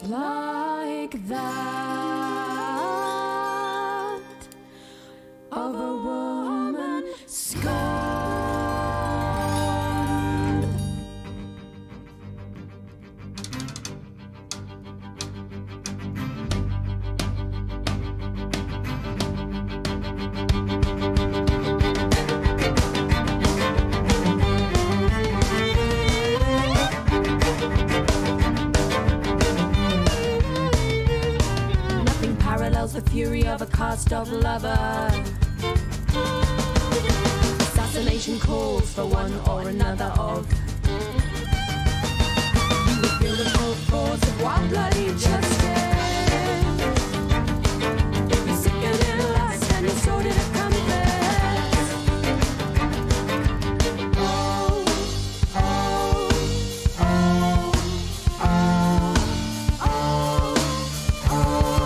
like that of a woman scorned. Nothing parallels the fury of a cast-off lover. Assassination calls for one or another of. You would feel the full force of wild bloody justice. You're sick and ill lust and you're sordid of compass. Oh, oh, oh, oh, oh.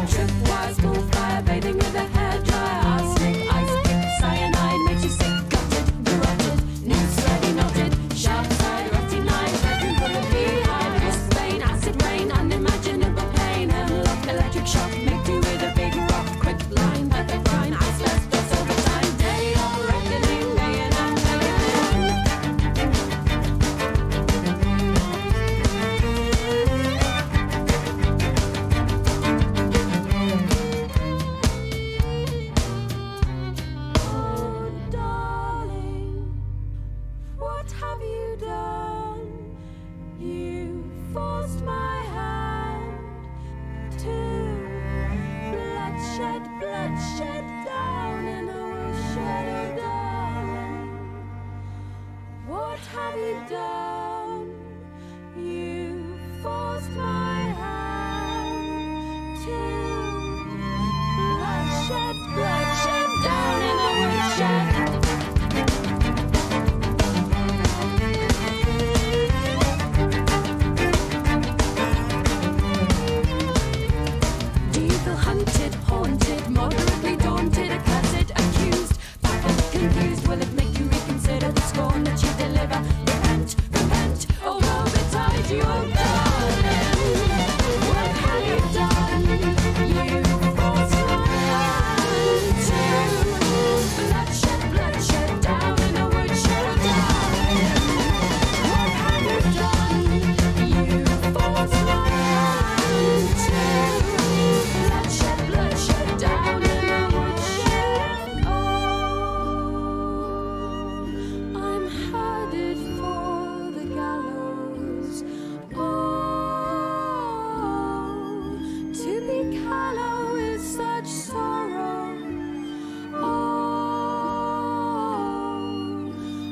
Tripwires, full fire, bathing with a hairdryer, arsenic, ice pick, cyanide makes you sick, gutted, garroted, noose ready knotted, sharp side, rusty knife, bedroom full of beehive, wrist vein, acid rain, unimaginable pain, hemlock, electric shock, make do with a big rock, quick line, perfect crime, asbestos overtime, day of reckoning, day and night. Oh, darling, what have you done? You forced my hand to bloodshed, bloodshed down in a shadow, darling. What have you done? You forced my hand to bloodshed, bloodshed down in a woodshed. Do you feel hunted, haunted, moderately daunted, accursed, accused, baffled, confused? Will it make you reconsider the scorn that you deliver? Repent, repent, oh woe betide you, oh darling. What have you done? You forced my hand to bloodshed, bloodshed down in a woodshed, oh darling. What have you done? You forced my hand to bloodshed, bloodshed down in a woodshed. Oh, I'm headed for the gallows. Oh, to be callow is such sorrow. Oh,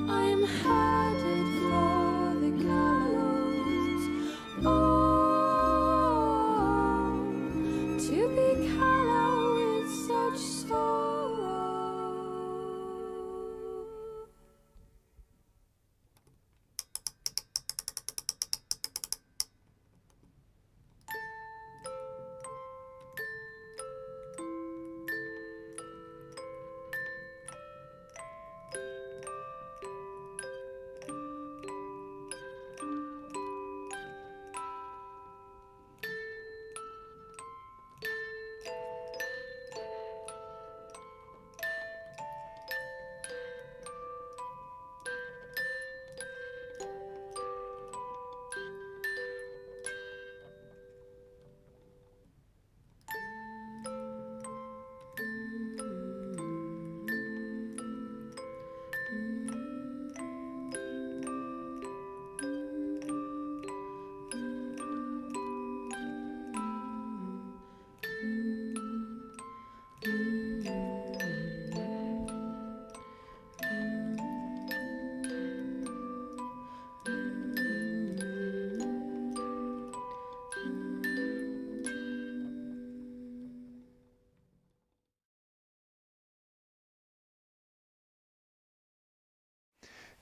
I'm headed for the gallows. Oh, to be callow is such sorrow.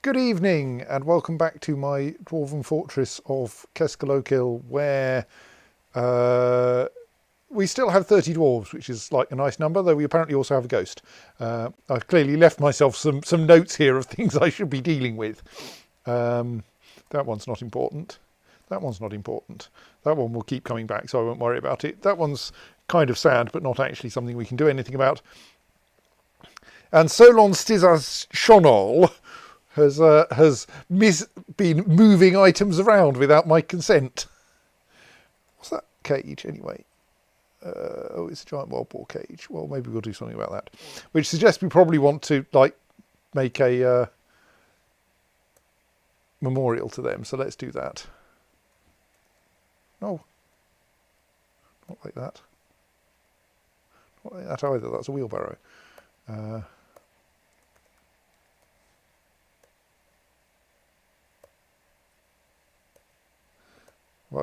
Good evening and welcome back to my Dwarven Fortress of Keskalokil, where we still have 30 dwarves, which is like a nice number, though we apparently also have a ghost. I've clearly left myself some notes here of things I should be dealing with. That one's not important. That one's not important. That one will keep coming back, so I won't worry about it. That one's kind of sad, but not actually something we can do anything about. And Solon Stizas Shonol has been moving items around without my consent. What's that cage anyway? Oh, it's a giant wild boar cage. Well, maybe we'll do something about that. Which suggests we probably want to make a memorial to them. So let's do that. No, not like that. Not like that either. That's a wheelbarrow. Well,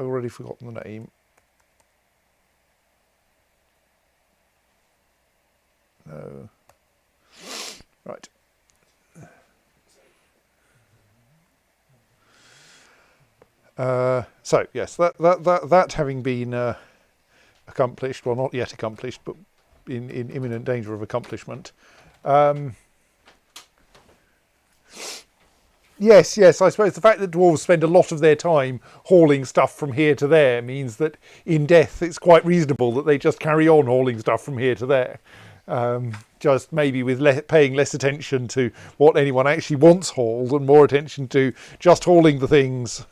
I've already forgotten the name. No. Right. So yes, that having been accomplished, well, not yet accomplished, but in imminent danger of accomplishment. Yes, I suppose the fact that dwarves spend a lot of their time hauling stuff from here to there means that in death it's quite reasonable that they just carry on hauling stuff from here to there. Just maybe with paying less attention to what anyone actually wants hauled and more attention to just hauling the things.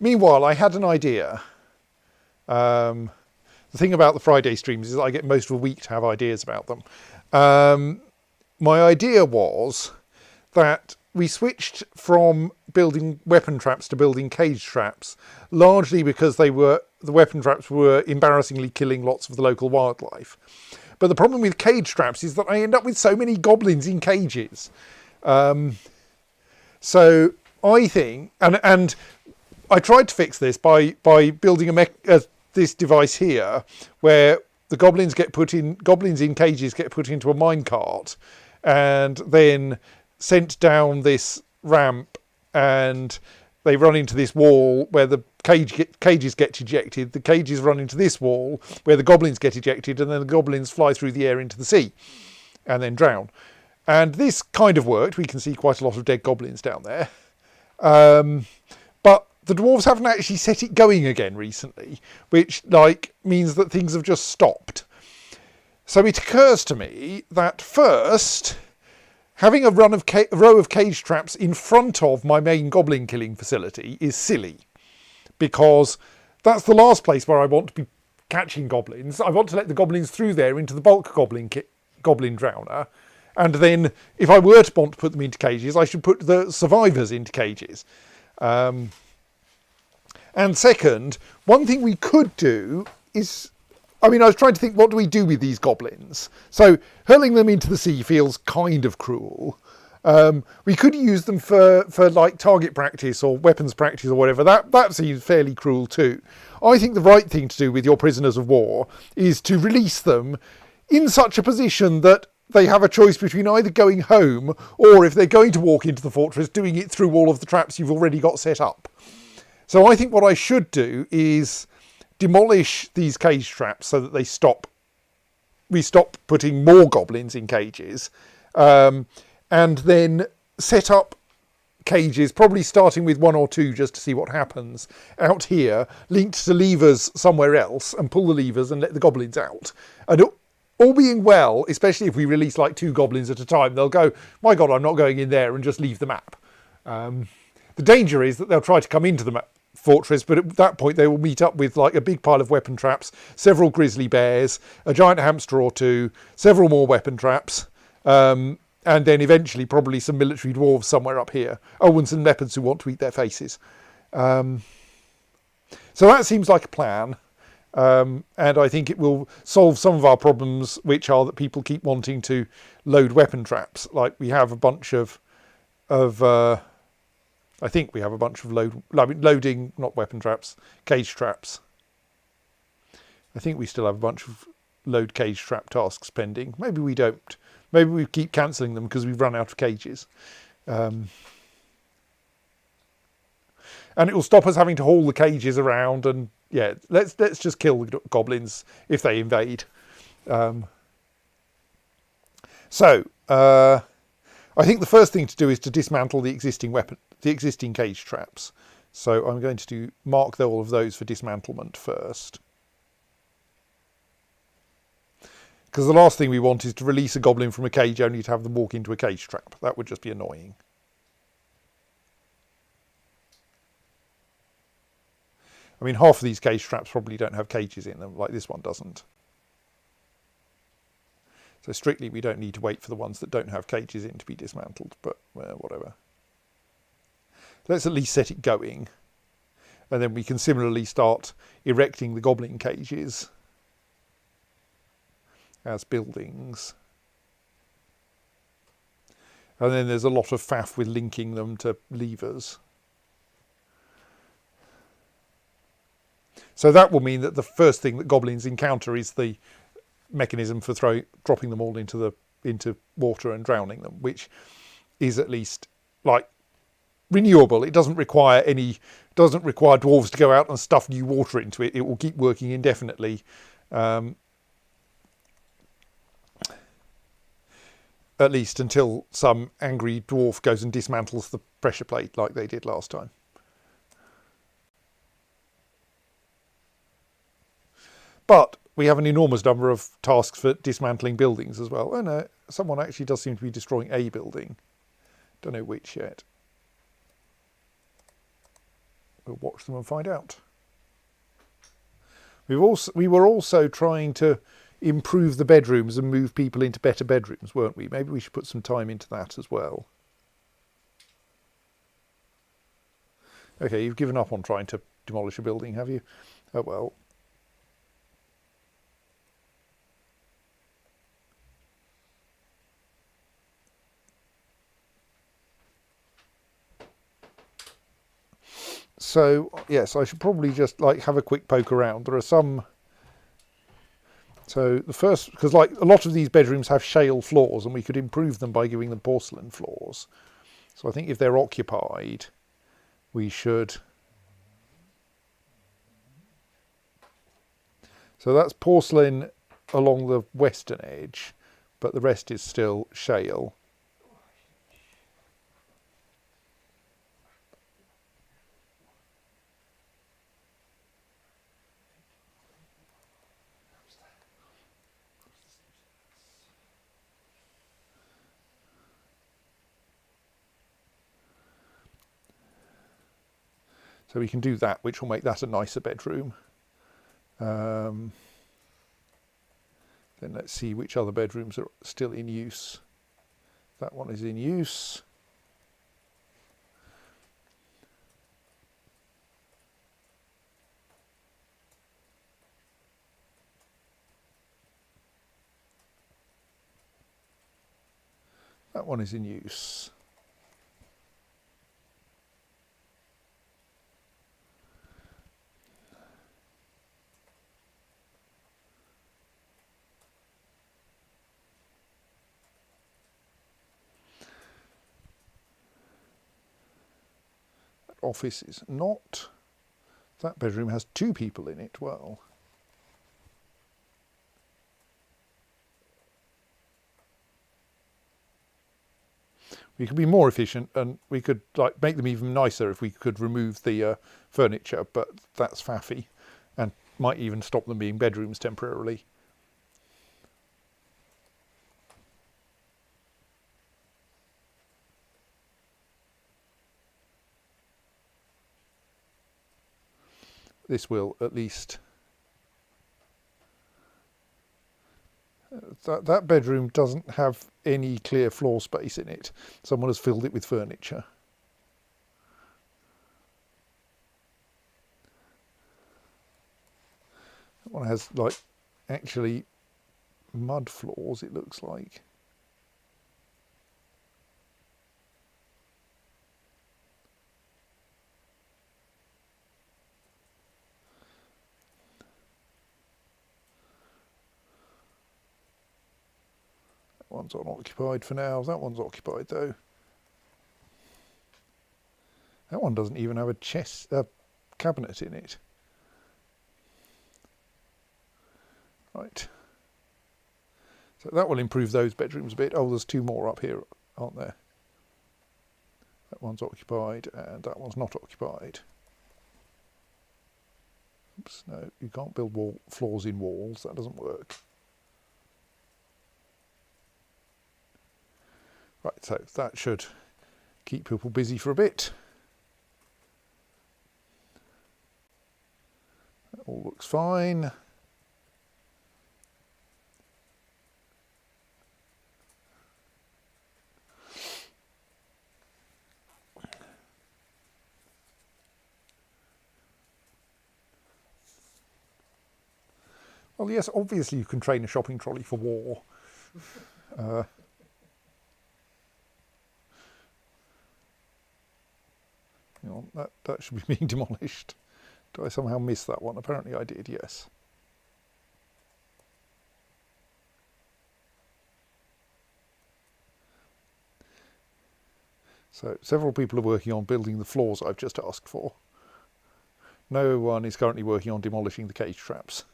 Meanwhile, I had an idea. The thing about the Friday streams is I get most of a week to have ideas about them. My idea was that we switched from building weapon traps to building cage traps, largely because the weapon traps were embarrassingly killing lots of the local wildlife. But the problem with cage traps is that I end up with so many goblins in cages. So I think, and I tried to fix this by building this device here, where the goblins in cages get put into a minecart, and then sent down this ramp, and they run into this wall where the cages get ejected. The cages run into this wall where the goblins get ejected, and then the goblins fly through the air into the sea and then drown. And this kind of worked. We can see quite a lot of dead goblins down there. But the dwarves haven't actually set it going again recently, which means that things have just stopped. So it occurs to me that first, having a row of cage traps in front of my main goblin killing facility is silly, because that's the last place where I want to be catching goblins. I want to let the goblins through there into the bulk goblin drowner, and then if I were to want to put them into cages, I should put the survivors into cages. And second, one thing we could do is, I was trying to think, what do we do with these goblins? So hurling them into the sea feels kind of cruel. We could use them for target practice or weapons practice or whatever. That seems fairly cruel too. I think the right thing to do with your prisoners of war is to release them in such a position that they have a choice between either going home, or if they're going to walk into the fortress, doing it through all of the traps you've already got set up. So I think what I should do is demolish these cage traps so that we stop putting more goblins in cages, and then set up cages, probably starting with 1 or 2 just to see what happens, out here, linked to levers somewhere else, and pull the levers and let the goblins out. And all being well, especially if we release 2 goblins at a time, they'll go, my God, I'm not going in there, and just leave the map. The danger is that they'll try to come into the fortress, but at that point they will meet up with a big pile of weapon traps, several grizzly bears, a giant hamster or 2, several more weapon traps, and then eventually probably some military dwarves somewhere up here. Oh, and some leopards who want to eat their faces. So that seems like a plan. And I think it will solve some of our problems, which are that people keep wanting to load weapon traps. We have a bunch of I think we have a bunch of loading, not weapon traps, cage traps. I think we still have a bunch of load cage trap tasks pending. Maybe we don't. Maybe we keep cancelling them because we've run out of cages. And it will stop us having to haul the cages around, and yeah, let's just kill the goblins if they invade. So I think the first thing to do is to dismantle the existing cage traps. So I'm going to mark all of those for dismantlement first. Because the last thing we want is to release a goblin from a cage only to have them walk into a cage trap. That would just be annoying. I mean, half of these cage traps probably don't have cages in them, like this one doesn't. So strictly, we don't need to wait for the ones that don't have cages in to be dismantled, but whatever. Let's at least set it going. And then we can similarly start erecting the goblin cages as buildings. And then there's a lot of faff with linking them to levers. So that will mean that the first thing that goblins encounter is the mechanism for dropping them all into water and drowning them, which is at least like renewable. It doesn't require dwarves to go out and stuff new water into it. It will keep working indefinitely. At least until some angry dwarf goes and dismantles the pressure plate like they did last time. But we have an enormous number of tasks for dismantling buildings as well. Oh no, someone actually does seem to be destroying a building. Don't know which yet. We'll watch them and find out. We were also trying to improve the bedrooms and move people into better bedrooms, weren't we? Maybe we should put some time into that as well. Okay, you've given up on trying to demolish a building, have you? Oh well. So yes, I should probably just have a quick poke around. There are some. So the first, because a lot of these bedrooms have shale floors, and we could improve them by giving them porcelain floors. So I think if they're occupied, we should. So that's porcelain along the western edge, but the rest is still shale. So we can do that, which will make that a nicer bedroom. Then let's see which other bedrooms are still in use. That one is in use. That one is in use. Office is not. That bedroom has 2 people in it. Well, we could be more efficient, and we could make them even nicer if we could remove the furniture, but that's faffy and might even stop them being bedrooms temporarily. This will at least. That bedroom doesn't have any clear floor space in it. Someone has filled it with furniture. That one has actually mud floors, it looks like. One's unoccupied for now. That one's occupied though. That one doesn't even have a cabinet in it. Right. So that will improve those bedrooms a bit. Oh, there's 2 more up here, aren't there? That one's occupied and that one's not occupied. Oops, no, you can't build floors in walls. That doesn't work. Right, so that should keep people busy for a bit. That all looks fine. Well, yes, obviously you can train a shopping trolley for war. Hang on, that should be being demolished. Did I somehow miss that one? Apparently I did, yes. So several people are working on building the floors I've just asked for. No one is currently working on demolishing the cage traps.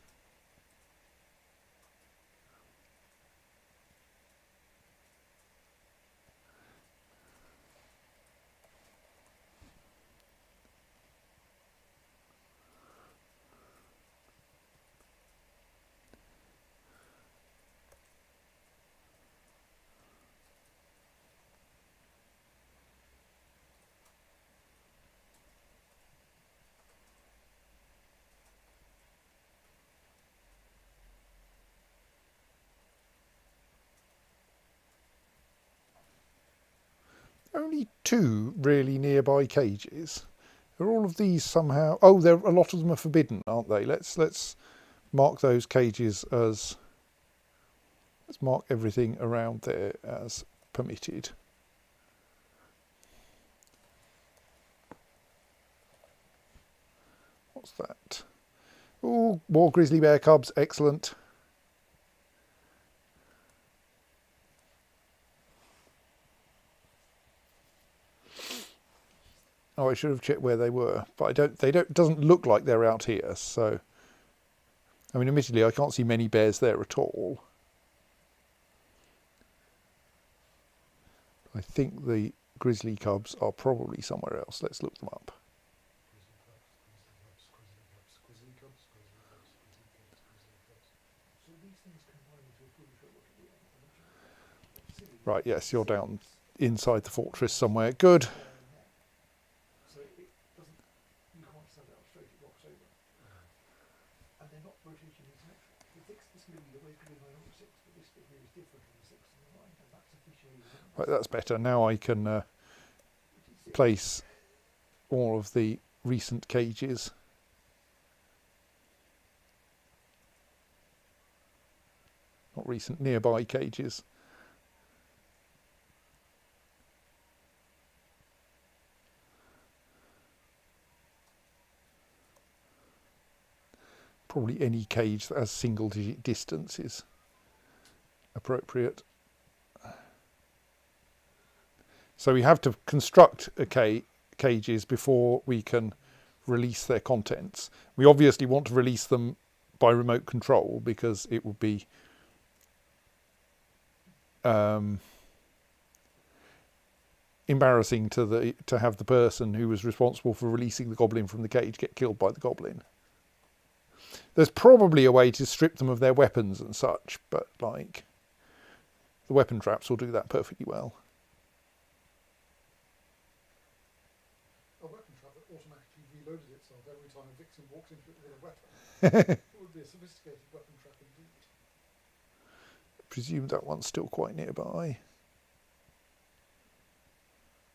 Only 2 really nearby cages. Are all of these somehow... Oh, a lot of them are forbidden, aren't they? Let's mark those cages as... Let's mark everything around there as permitted. What's that? Oh, more grizzly bear cubs. Excellent. Oh, I should have checked where they were, but it doesn't look like they're out here, so... I mean, admittedly, I can't see many bears there at all. I think the grizzly cubs are probably somewhere else. Let's look them up. Right, yes, you're down inside the fortress somewhere. Good. Right, that's better. Now I can place all of the recent cages. Not recent, nearby cages. Probably any cage that has single-digit distance is appropriate. So we have to construct cages before we can release their contents. We obviously want to release them by remote control because it would be embarrassing to have the person who was responsible for releasing the goblin from the cage get killed by the goblin. There's probably a way to strip them of their weapons and such, but like the weapon traps will do that perfectly well. A weapon trap that automatically reloaded itself every time a victim walked into it with a weapon. It would be a sophisticated weapon trap indeed. I presume that one's still quite nearby.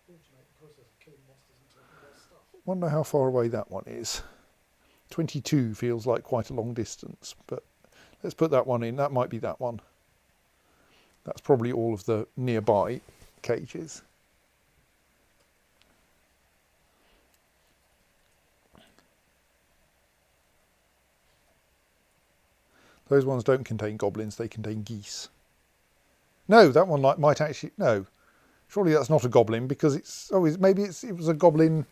Automate the process of killing monsters and taking their stuff. Wonder how far away that one is. 22 feels like quite a long distance, but let's put that one in. That might be that one. That's probably all of the nearby cages. Those ones don't contain goblins, they contain geese. No, that one might actually... No. Surely that's not a goblin because it's... Oh, maybe it was a goblin...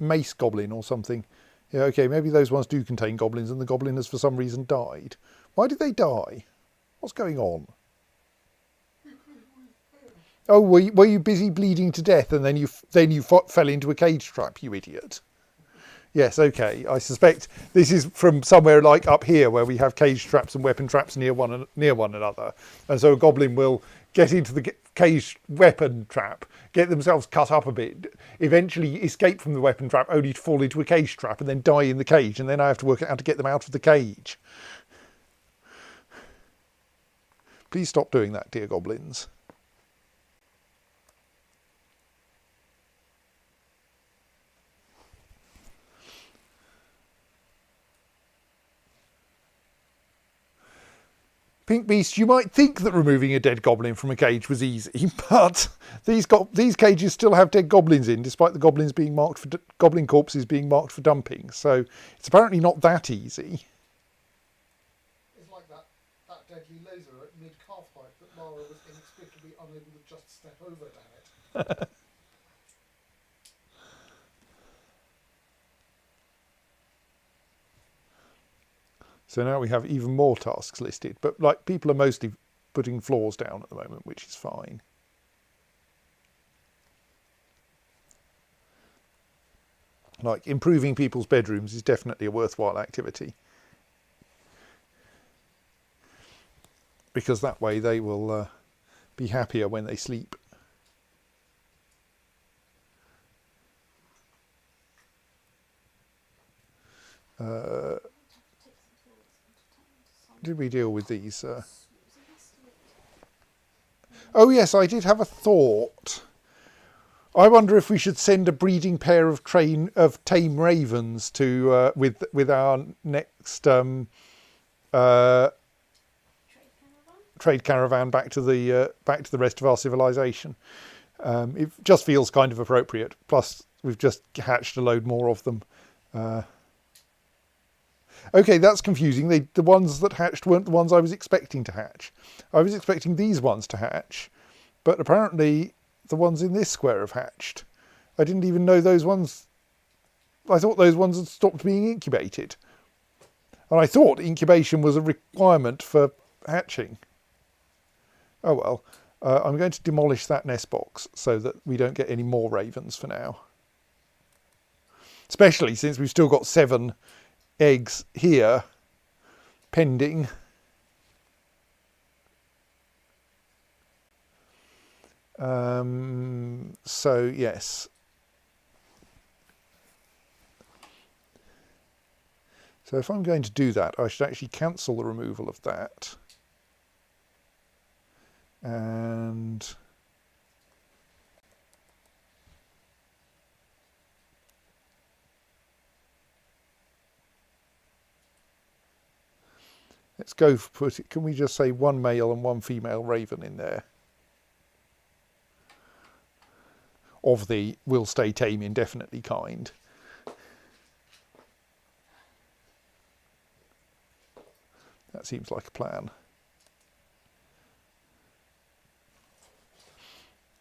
mace goblin or something. Yeah, okay, maybe those ones do contain goblins and the goblin has for some reason died. Why did they die? What's going on? Oh, were you busy bleeding to death and then you fell into a cage trap, you idiot? Yes, okay. I suspect this is from somewhere like up here where we have cage traps and weapon traps near one another, and so a goblin will get into the cage weapon trap, get themselves cut up a bit, eventually escape from the weapon trap only to fall into a cage trap and then die in the cage, and then I have to work out how to get them out of the cage. Please stop doing that, dear goblins. Pink Beast, you might think that removing a dead goblin from a cage was easy, but these cages still have dead goblins in, despite the goblins being marked for goblin corpses being marked for dumping. So it's apparently not that easy. It's like that deadly laser at mid-calf height that Lara was inexplicably unable to just step over, damn it. So now we have even more tasks listed, but like people are mostly putting floors down at the moment, which is fine. Like improving people's bedrooms is definitely a worthwhile activity, because that way they will be happier when they sleep. Did we deal with these? Oh yes, I did have a thought. I wonder if we should send a breeding pair of tame ravens to with our next trade caravan back to the rest of our civilization. It just feels kind of appropriate. Plus, we've just hatched a load more of them. Okay, that's confusing. The ones that hatched weren't the ones I was expecting to hatch. I was expecting these ones to hatch, but apparently the ones in this square have hatched. I didn't even know those ones. I thought those ones had stopped being incubated. And I thought incubation was a requirement for hatching. Oh well, I'm going to demolish that nest box so that we don't get any more ravens for now. Especially since we've still got 7 eggs here pending. So yes. So if I'm going to do that, I should actually cancel the removal of that. And let's go for put it. Can we just say 1 male and 1 female raven in there? Of the will stay tame indefinitely kind. That seems like a plan.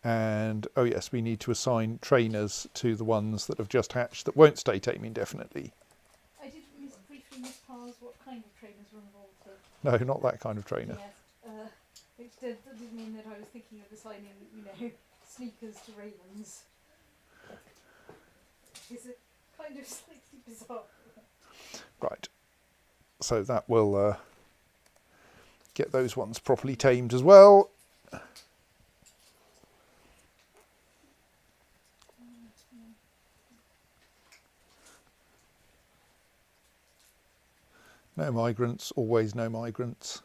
And oh yes, we need to assign trainers to the ones that have just hatched that won't stay tame indefinitely. I did briefly mispause what kind of trainers were involved here. No, not that kind of trainer. Yes, which did mean that I was thinking of assigning, sneakers to ravens. Is it kind of slightly bizarre? Right. So that will get those ones properly tamed as well. No migrants, always no migrants.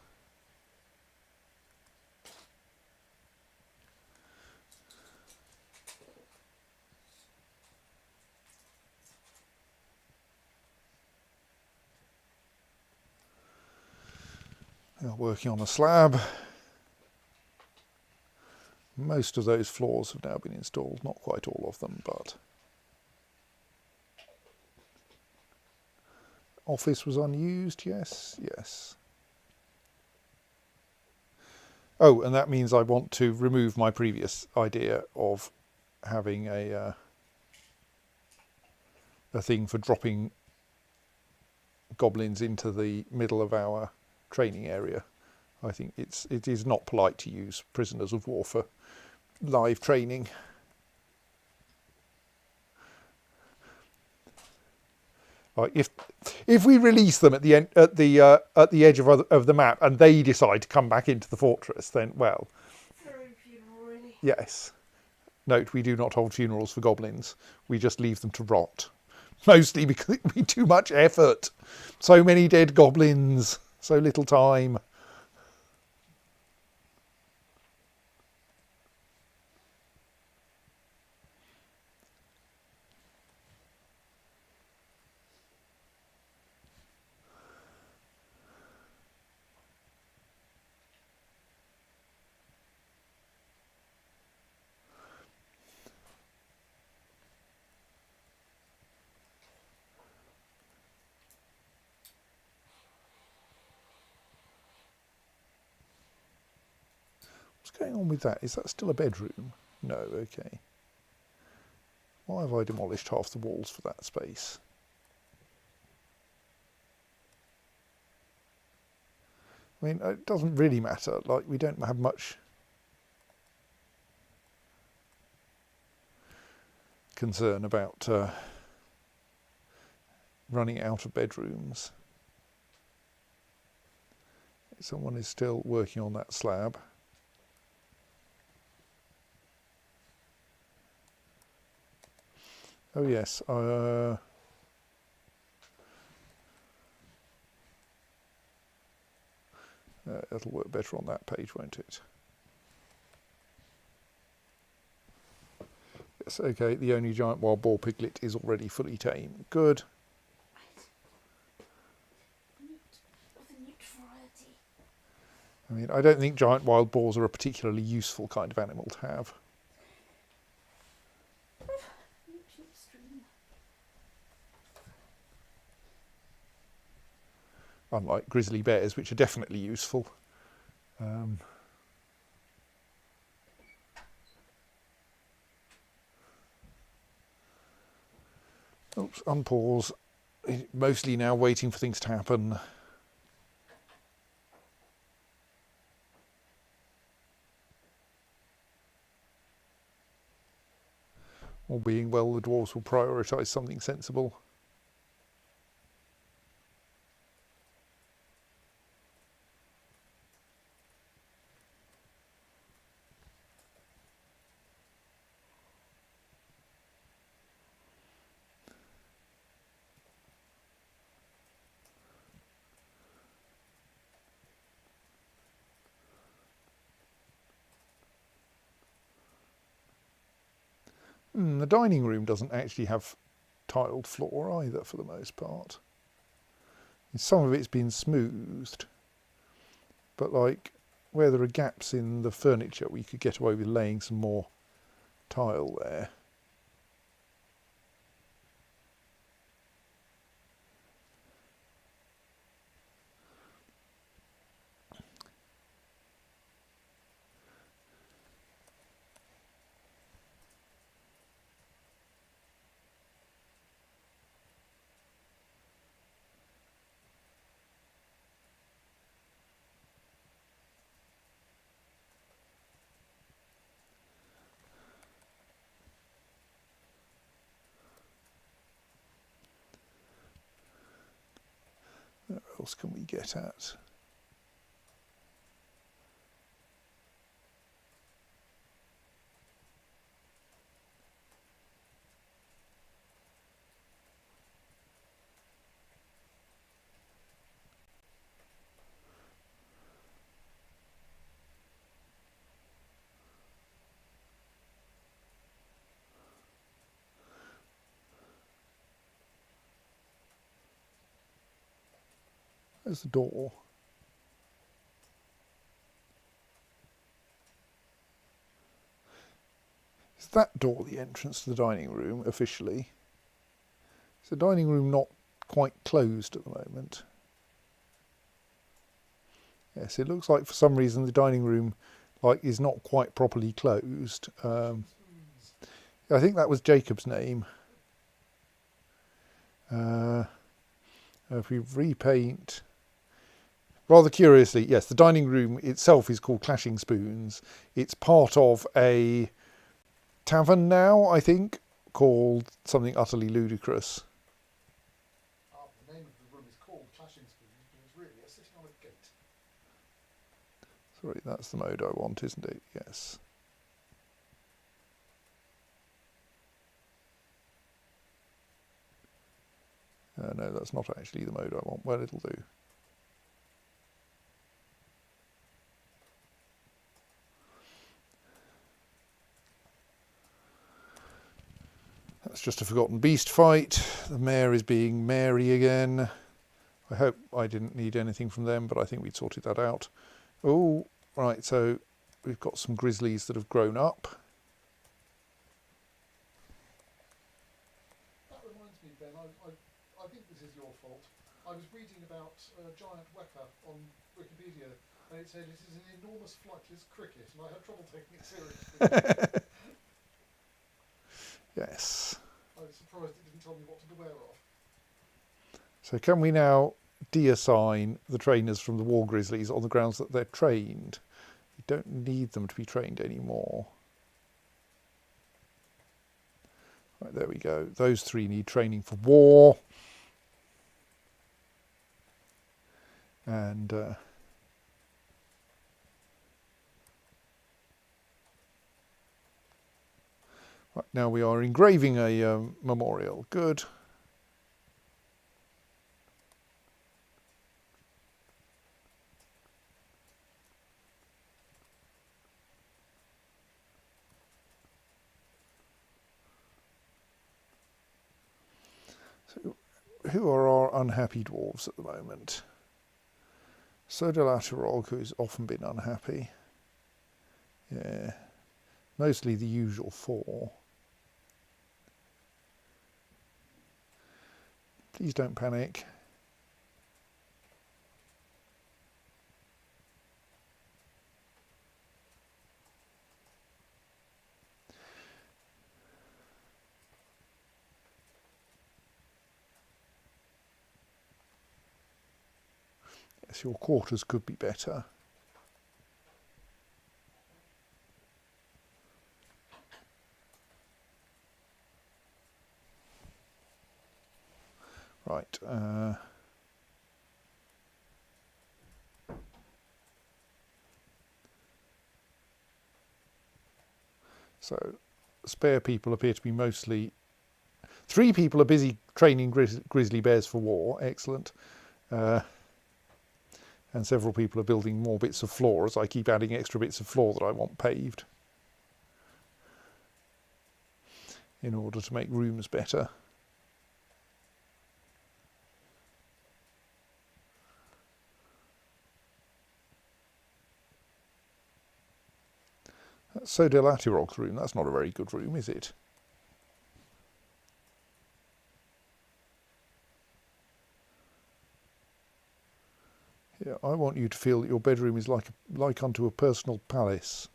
They are working on a slab. Most of those floors have now been installed, not quite all of them, but office was unused, yes, yes. Oh, and that means I want to remove my previous idea of having a thing for dropping goblins into the middle of our training area. I think it is not polite to use prisoners of war for live training. Like if we release them at the end, at the edge of the map, and they decide to come back into the fortress, then well, funeral, really. yes. Note: we do not hold funerals for goblins. We just leave them to rot, mostly because it would be too much effort. So many dead goblins, so little time. What's going on with that? Is that still a bedroom? No, okay. Why have I demolished half the walls for that space? I mean, it doesn't really matter. Like, we don't have much concern about running out of bedrooms. Someone is still working on that slab. Oh yes, it'll work better on that page, won't it? Yes, okay, the only giant wild boar piglet is already fully tame. Good. Of the newt variety. I mean, I don't think giant wild boars are a particularly useful kind of animal to have. Newt stream. Unlike grizzly bears, which are definitely useful. Oops, unpause. Mostly now waiting for things to happen. All being well, the dwarves will prioritise something sensible. The dining room doesn't actually have tiled floor either, for the most part. Some of it's been smoothed, but like where there are gaps in the furniture, we could get away with laying some more tile there. Where else can we get at? There's the door. Is that door the entrance to the dining room officially? Is the dining room not quite closed at the moment? Yes, it looks like for some reason the dining room is not quite properly closed. I think that was Jacob's name. If we repaint Rather curiously, yes, the dining room itself is called Clashing Spoons. It's part of a tavern now, I think, called something utterly ludicrous. The name of the room is called Clashing Spoons, but it's really sitting on a gate. Sorry, that's the mode I want, isn't it? Yes. No, that's not actually the mode I want. Well, it'll do. That's just a forgotten beast fight. The mare is being Mary again. I hope I didn't need anything from them, but I think we'd sorted that out. Oh, right, so we've got some grizzlies that have grown up. That reminds me, Ben, I think this is your fault. I was reading about a giant weka on Wikipedia, and it said it is an enormous flightless cricket, and I had trouble taking it seriously. Yes. I was surprised it didn't tell me what to beware of. So can we now deassign the trainers from the war grizzlies on the grounds that they're trained? We don't need them to be trained anymore. Right, there we go. Those three need training for war. And right, now we are engraving a memorial. Good. So, who are our unhappy dwarves at the moment? Sodalaterog, who's often been unhappy. Yeah, mostly the usual four. Please don't panic. Yes, your quarters could be better. Right. So, spare people appear to be mostly... 3 people are busy training grizzly bears for war. Excellent. And several people are building more bits of floor as I keep adding extra bits of floor that I want paved in order to make rooms better. That's Sodalatirog's room. That's not a very good room, is it? Yeah, I want you to feel that your bedroom is like unto a personal palace.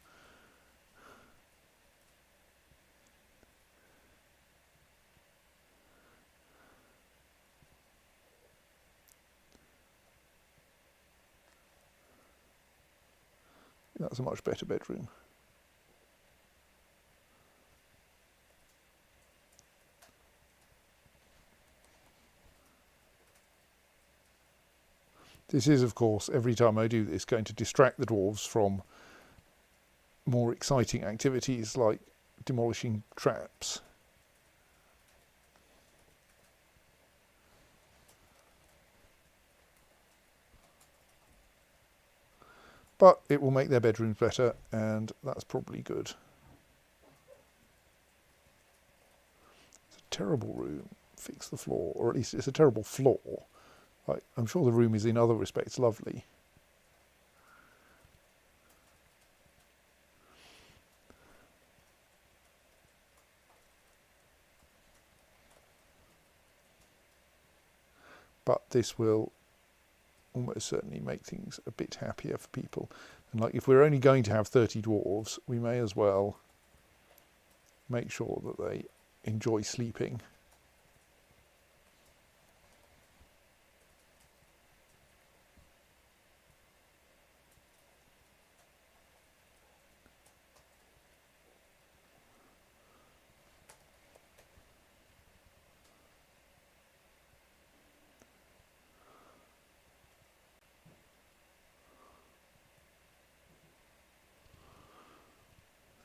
That's a much better bedroom. This is, of course, every time I do this, going to distract the dwarves from more exciting activities like demolishing traps. But it will make their bedrooms better, and that's probably good. It's a terrible room. Fix the floor, or at least it's a terrible floor. I'm sure the room is in other respects lovely. But this will almost certainly make things a bit happier for people. And if we're only going to have 30 dwarves, we may as well make sure that they enjoy sleeping.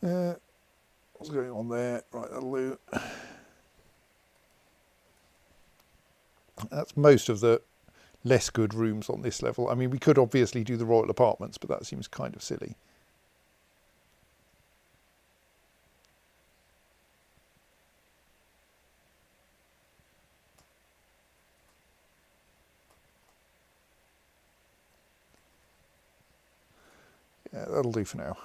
What's going on there? Right, that'll do. That's most of the less good rooms on this level. I mean, we could obviously do the royal apartments, but that seems kind of silly. Yeah, that'll do for now.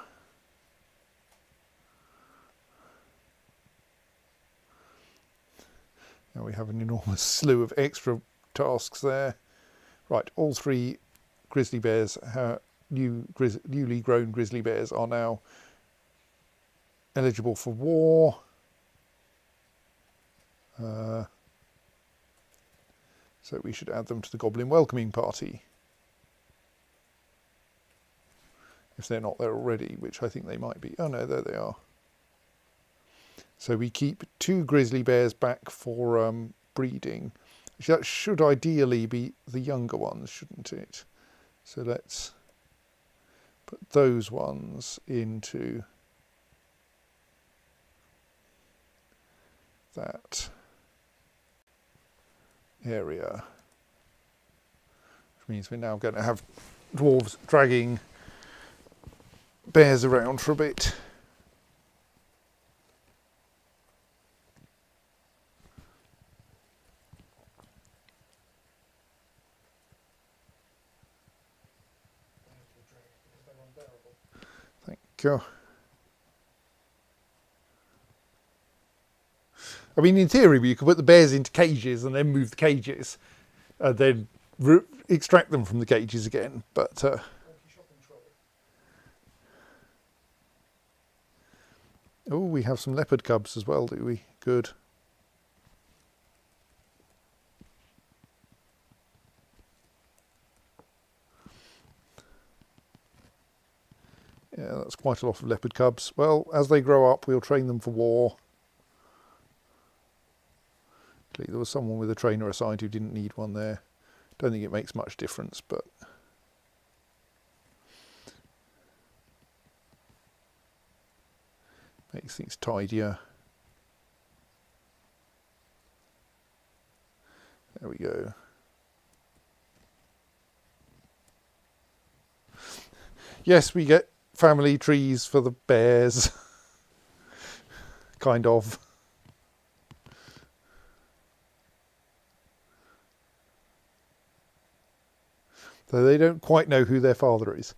Now we have an enormous slew of extra tasks there. Right, all 3 grizzly bears, newly grown grizzly bears, are now eligible for war. So we should add them to the goblin welcoming party. If they're not there already, which I think they might be. Oh no, there they are. So we keep 2 grizzly bears back for breeding. That should ideally be the younger ones, shouldn't it? So let's put those ones into that area. Which means we're now going to have dwarves dragging bears around for a bit. Thank you. I mean, in theory, you could put the bears into cages and then move the cages, and then extract them from the cages again. But oh, we have some leopard cubs as well, do we? Good. Yeah, that's quite a lot of leopard cubs. Well, as they grow up, we'll train them for war. There was someone with a trainer assigned who didn't need one there. Don't think it makes much difference, but makes things tidier. There we go. Yes, we get family trees for the bears. Kind of. Though they don't quite know who their father is.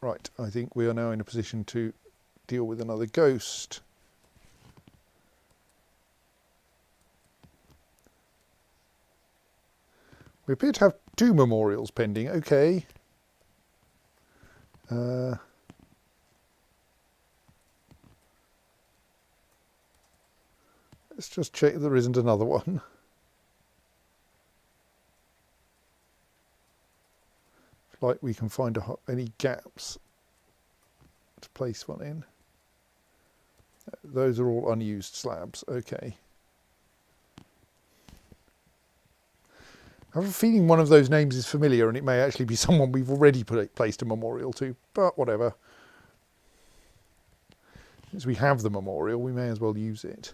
Right, I think we are now in a position to deal with another ghost. We appear to have 2 memorials pending. Okay. Let's just check there isn't another one. Like we can find any gaps to place one in. Those are all unused slabs. Okay. I have a feeling one of those names is familiar, and it may actually be someone we've already placed a memorial to, but whatever. Since we have the memorial, we may as well use it.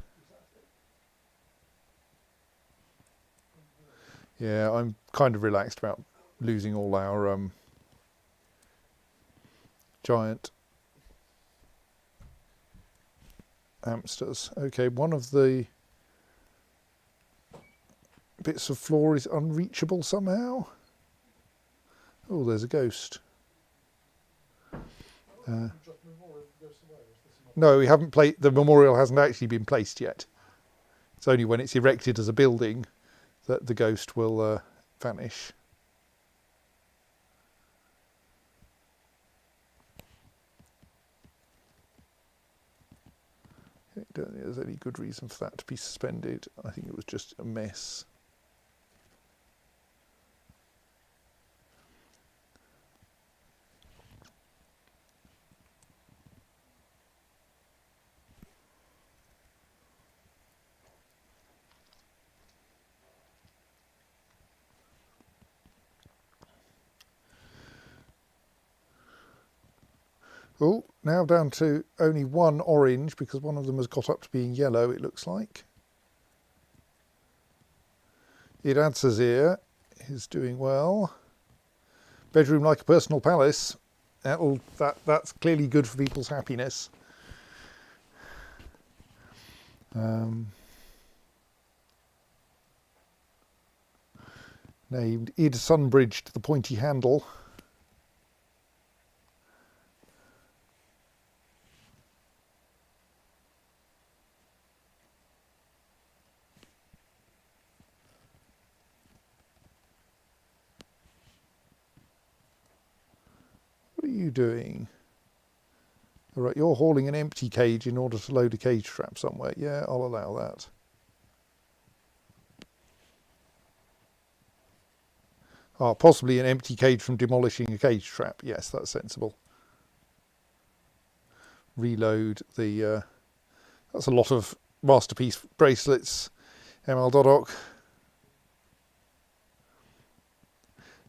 Yeah, I'm kind of relaxed about losing all our giant hamsters. Okay, one of the bits of floor is unreachable somehow. Oh, there's a ghost. No, we haven't placed. The memorial hasn't actually been placed yet. It's only when it's erected as a building that the ghost will vanish. I don't think there's any good reason for that to be suspended. I think it was just a mess. Oh, now down to only one orange because one of them has got up to being yellow, it looks like. Iradsa's is doing well. Bedroom like a personal palace. That's clearly good for people's happiness. Named Id Sunbridged the pointy handle. What are you doing? All right, you're hauling an empty cage in order to load a cage trap somewhere. Yeah, I'll allow that. Ah, possibly an empty cage from demolishing a cage trap. Yes, that's sensible. Reload the... that's a lot of masterpiece bracelets, ML Dodok.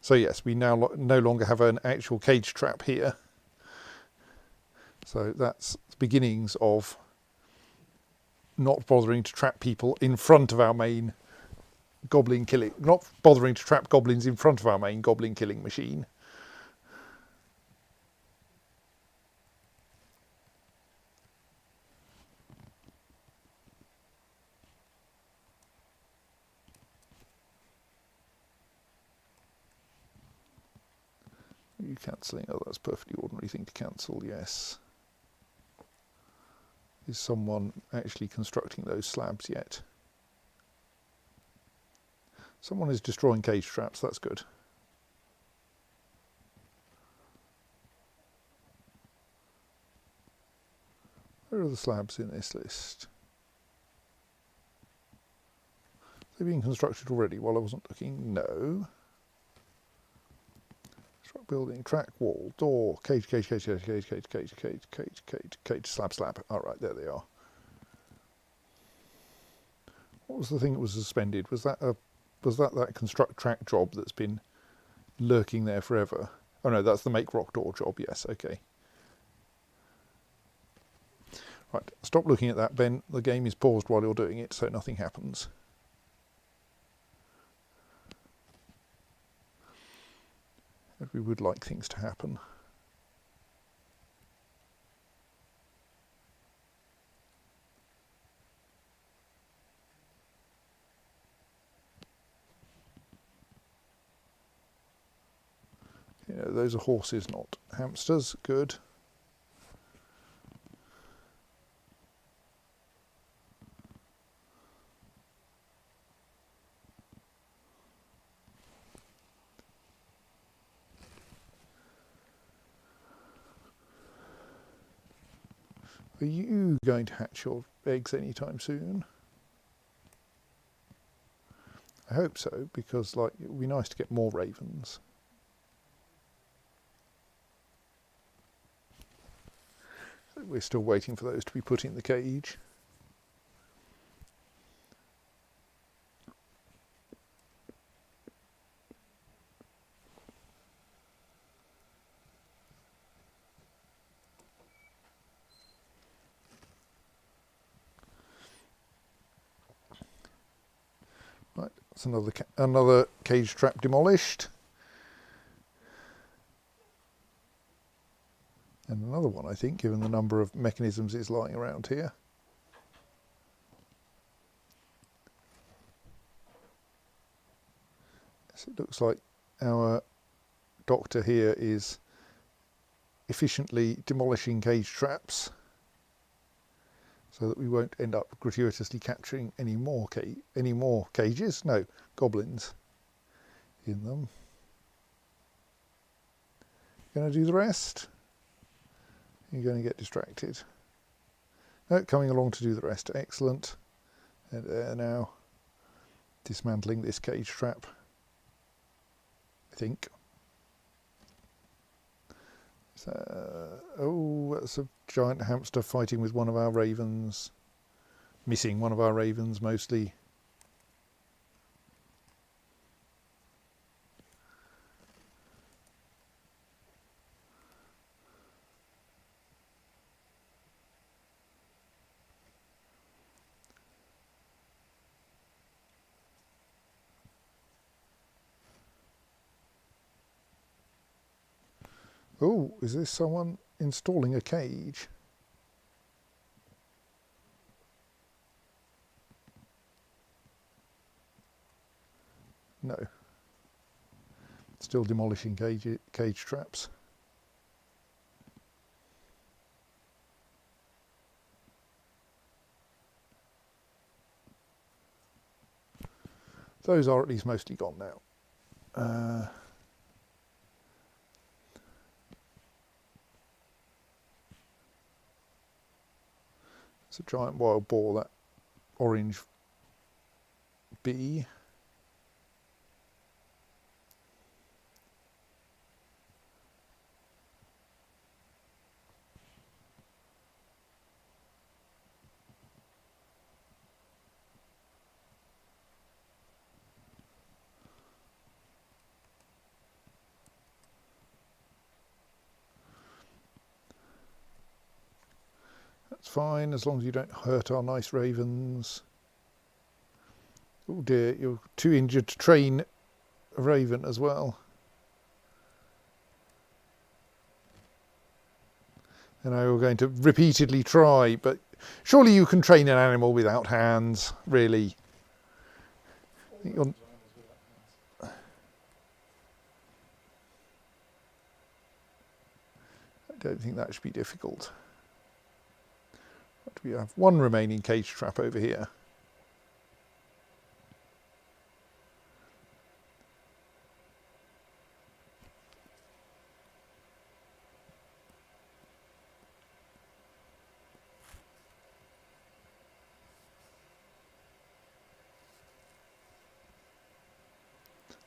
So yes, we now no longer have an actual cage trap here. So that's the beginnings of not bothering to trap people in front of our main goblin killing, not bothering to trap goblins in front of our main goblin killing machine. Are you cancelling? Oh, that's a perfectly ordinary thing to cancel, yes. Is someone actually constructing those slabs yet? Someone is destroying cage traps, that's good. Where are the slabs in this list? They're being constructed already while I wasn't looking? No. Truck building, track, wall, door, cage, slab. Alright, there they are. What was the thing that was suspended? Was that that construct track job that's been lurking there forever? Oh no, that's the make rock door job, yes, okay. Right, stop looking at that, Ben. The game is paused while you're doing it, so nothing happens. We would like things to happen. You know, those are horses, not hamsters. Good. Are you going to hatch your eggs anytime soon? I hope so, because like it would be nice to get more ravens. We're still waiting for those to be put in the cage. Right, that's another cage trap demolished. And another one, I think, given the number of mechanisms it's lying around here. Yes, it looks like our doctor here is efficiently demolishing cage traps so that we won't end up gratuitously capturing any more cages, no, goblins in them. Going to do the rest? You're going to get distracted. No, coming along to do the rest. Excellent. And now dismantling this cage trap, I think. Oh, that's a giant hamster fighting with one of our ravens. Missing one of our ravens, mostly. Oh, is this someone installing a cage? No. Still demolishing cage traps. Those are at least mostly gone now. It's a giant wild boar, that orange bee. That's fine, as long as you don't hurt our nice ravens. Oh dear, you're too injured to train a raven as well. And I were going to repeatedly try, but surely you can train an animal without hands, really. All ravens are animals without hands. I don't think that should be difficult. But we have one remaining cage trap over here.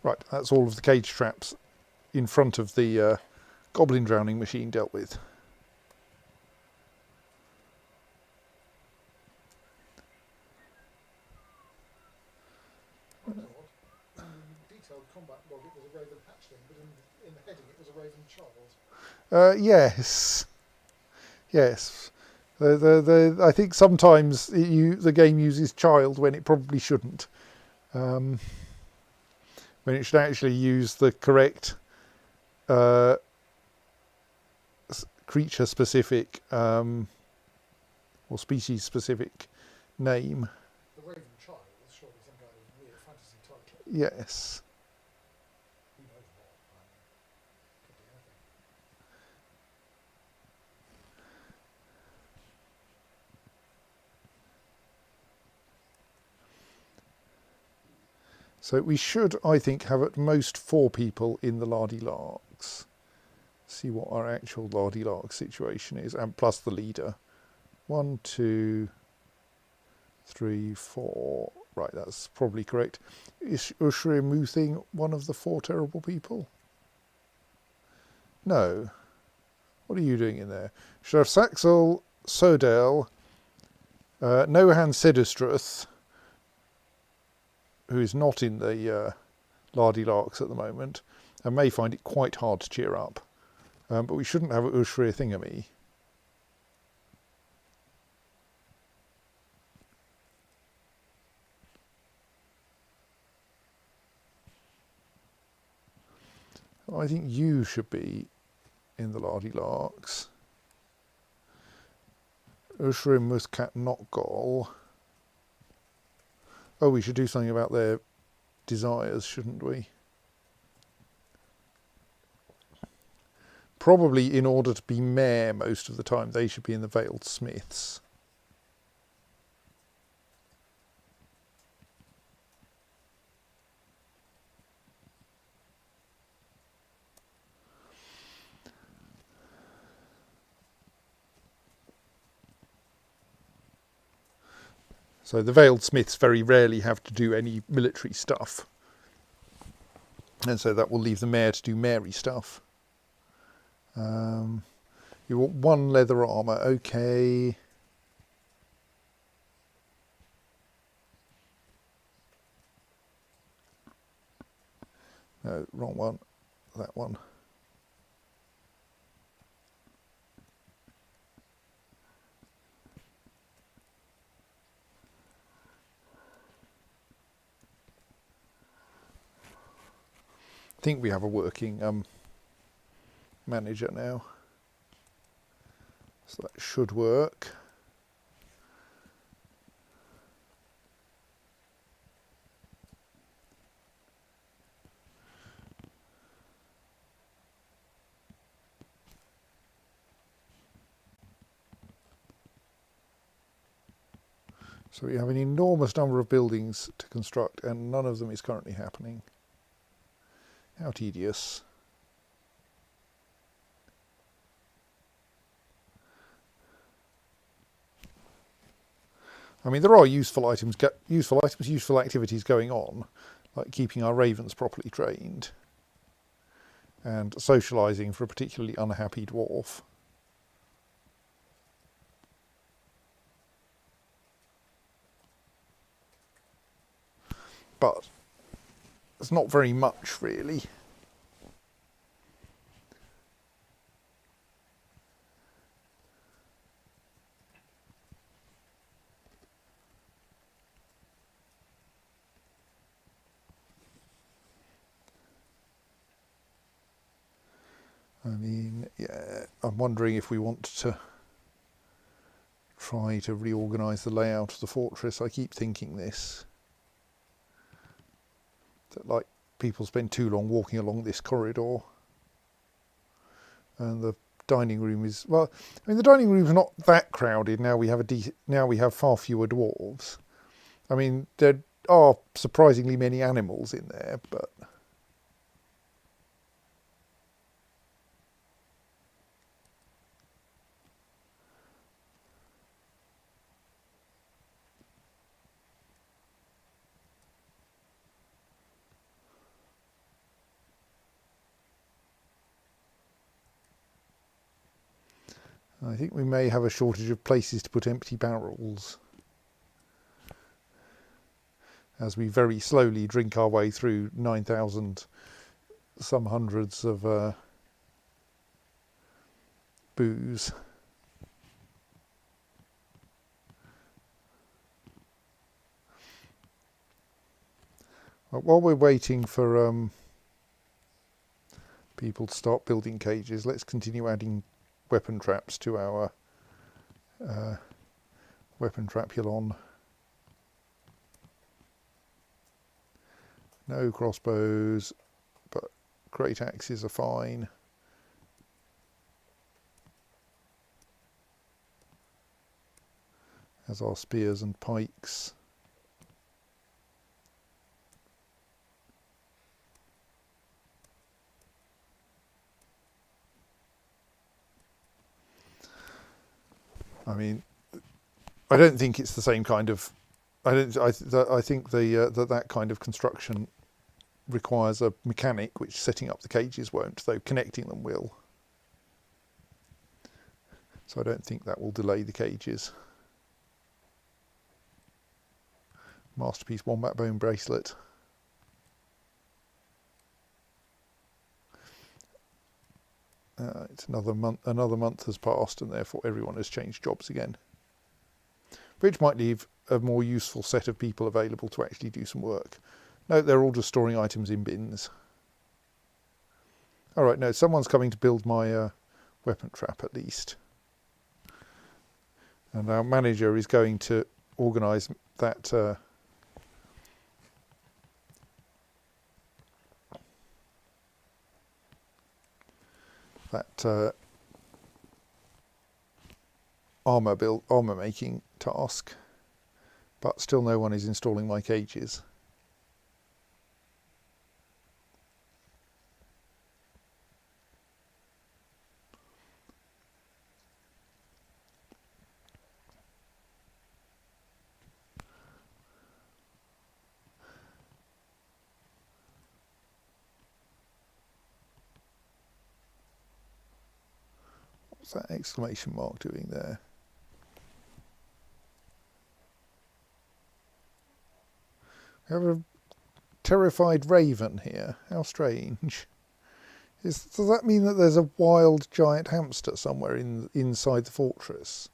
Right, that's all of the cage traps in front of the goblin drowning machine dealt with. That was odd. In the detailed combat log, it was a raven hatchling, but in the heading, it was a raven child. Yes, yes. I think sometimes the game uses child when it probably shouldn't. When it should actually use the correct creature-specific or species-specific name. The raven child is surely some kind of weird fantasy title. Yes. Who knows what? Could be anything. So we should, I think, have at most 4 people in the Lardy Larks. See what our actual Lardy Lark situation is, and plus the leader. 1, 2, 3, 4. Right, that's probably correct. Is Ushri Muthing one of the 4 terrible people? No. What are you doing in there? Sheriff Saxel, Sodel, Nohan Sedestruth, who is not in the Lardy Larks at the moment, and may find it quite hard to cheer up. But we shouldn't have Ushri Thingamy. I think you should be in the Lardy Larks. Ushrim Muscat Notgol. Oh, we should do something about their desires, shouldn't we? Probably in order to be mayor most of the time, they should be in the Veiled Smiths. So the Veiled Smiths very rarely have to do any military stuff. And so that will leave the mayor to do Mary stuff. You want 1 leather armour, okay. No, wrong one. That one. I think we have a working manager now. So that should work. So we have an enormous number of buildings to construct and none of them is currently happening. How tedious. I mean, there are useful activities going on, like keeping our ravens properly trained and socialising for a particularly unhappy dwarf. But it's not very much, really. I mean, yeah, I'm wondering if we want to try to reorganise the layout of the fortress. I keep thinking this, that like people spend too long walking along this corridor and the dining room is, well, I mean the dining room is not that crowded now. We have far fewer dwarves. I mean there are surprisingly many animals in there, but I think we may have a shortage of places to put empty barrels as we very slowly drink our way through 9,000 some hundreds of booze. Well, while we're waiting for people to start building cages, let's continue adding weapon traps to our weapon trapulon. No crossbows, but great axes are fine. As are spears and pikes. I mean, I don't think it's the same kind of. I think that kind of construction requires a mechanic, which setting up the cages won't, though connecting them will. So I don't think that will delay the cages. Masterpiece wombat bone bracelet. It's another month has passed and therefore everyone has changed jobs again, which might leave a more useful set of people available to actually do some work. No, they're all just storing items in bins. All right, no, someone's coming to build my weapon trap at least, and our manager is going to organise that armour making task, but still no one is installing my cages. What's that exclamation mark doing there? We have a terrified raven here. How strange. Does that mean that there's a wild giant hamster somewhere inside the fortress?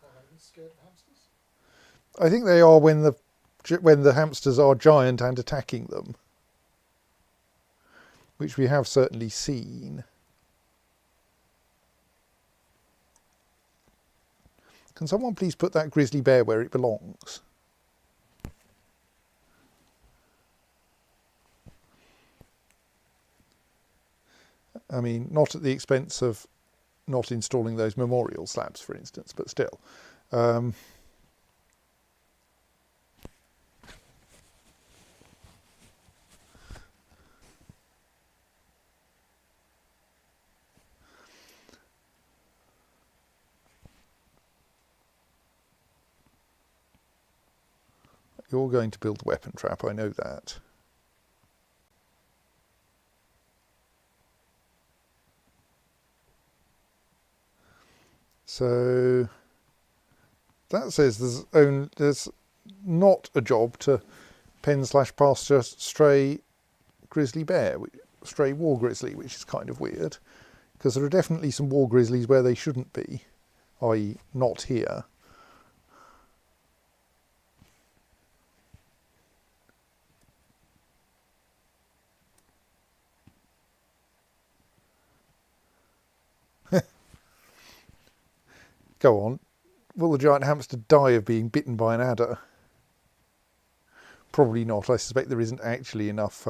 Are ravens scared of hamsters? I think they are when the hamsters are giant and attacking them. which we have certainly seen. Can someone please put that grizzly bear where it belongs? I mean, not at the expense of not installing those memorial slabs, for instance, but still. You're going to build a weapon trap, I know that. So that says there's not a job to pen/pasture stray grizzly bear, stray war grizzly, which is kind of weird, because there are definitely some war grizzlies where they shouldn't be, i.e. not here. Go on. Will the giant hamster die of being bitten by an adder? Probably not. I suspect there isn't actually enough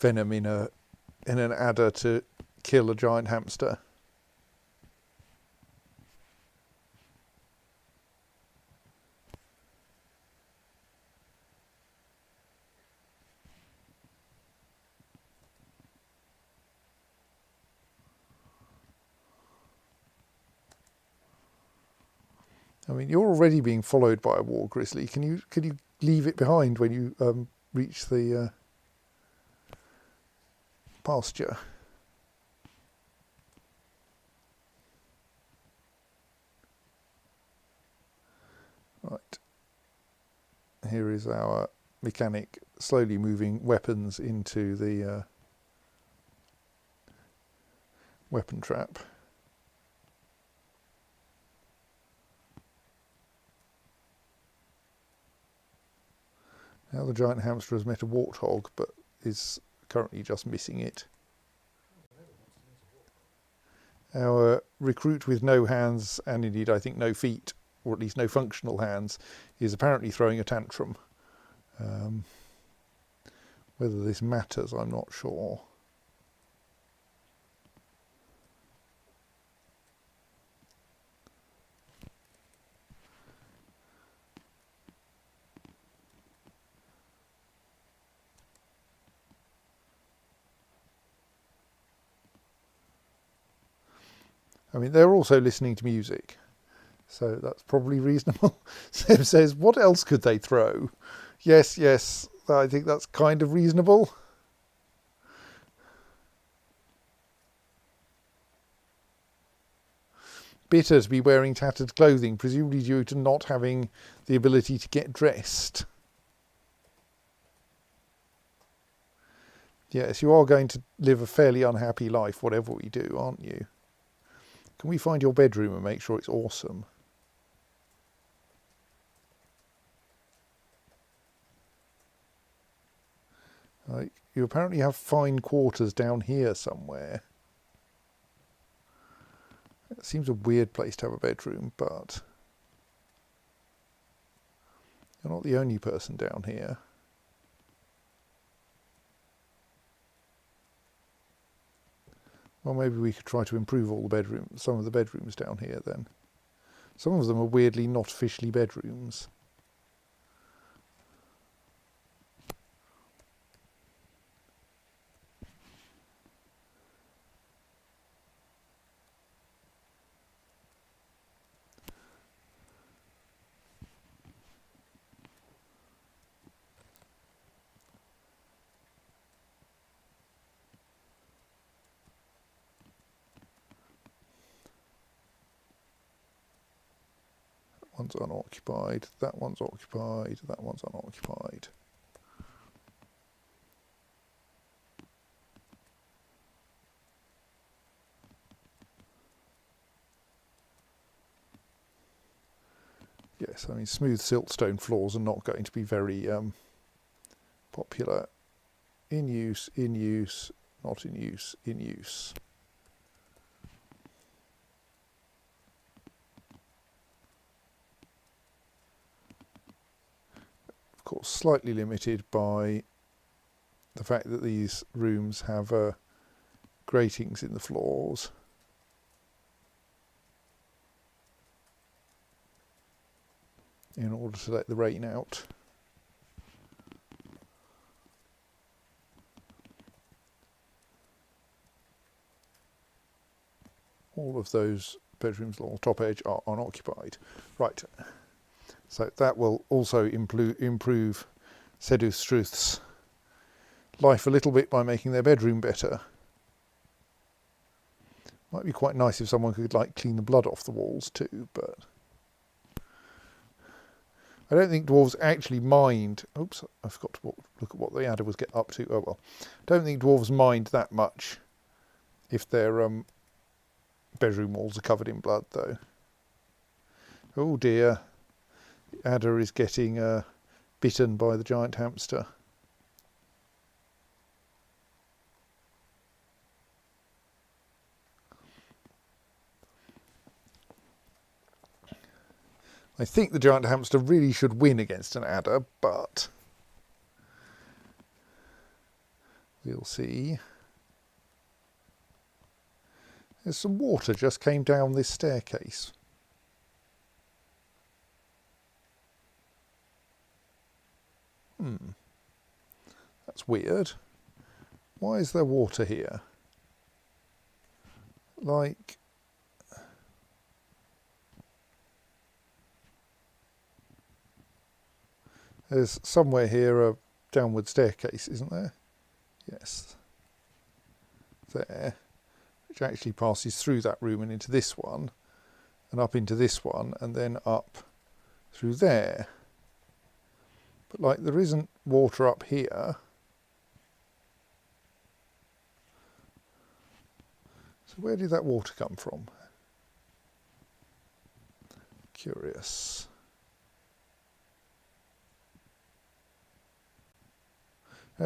venom in an adder to kill a giant hamster. I mean, you're already being followed by a war grizzly. Can you leave it behind when you reach the pasture? Right. Here is our mechanic slowly moving weapons into the weapon trap. Now the giant hamster has met a warthog, but is currently just missing it. Our recruit with no hands, and indeed I think no feet, or at least no functional hands, is apparently throwing a tantrum. Whether this matters, I'm not sure. I mean, they're also listening to music, so that's probably reasonable. Seb says, what else could they throw? Yes, I think that's kind of reasonable. Bitter to be wearing tattered clothing, presumably due to not having the ability to get dressed. Yes, you are going to live a fairly unhappy life, whatever we do, aren't you? Can we find your bedroom and make sure it's awesome? You apparently have fine quarters down here somewhere. It seems a weird place to have a bedroom, but you're not the only person down here. Well, maybe we could try to improve some of the bedrooms down here then. Some of them are weirdly not officially bedrooms. One's unoccupied, that one's occupied, that one's unoccupied. Yes, I mean smooth siltstone floors are not going to be very Popular, in use, not in use, in use. Of course, slightly limited by the fact that these rooms have gratings in the floors. In order to let the rain out. All of those bedrooms along the top edge are unoccupied. Right, so that will also improve Stosbûb's life a little bit by making their bedroom better. Might be quite nice if someone could like clean the blood off the walls too, but I don't think dwarves actually mind. Oops, I forgot to look at what the adder was get up to. Oh well, don't think dwarves mind that much if their bedroom walls are covered in blood, though. Oh dear, the adder is getting bitten by the giant hamster. I think the giant hamster really should win against an adder, but we'll see. There's some water just came down this staircase. That's weird. Why is there water here? Like, there's somewhere here a downward staircase, isn't there? Yes. There. Which actually passes through that room and into this one, and up into this one, and then up through there. But like, there isn't water up here. So where did that water come from? Curious.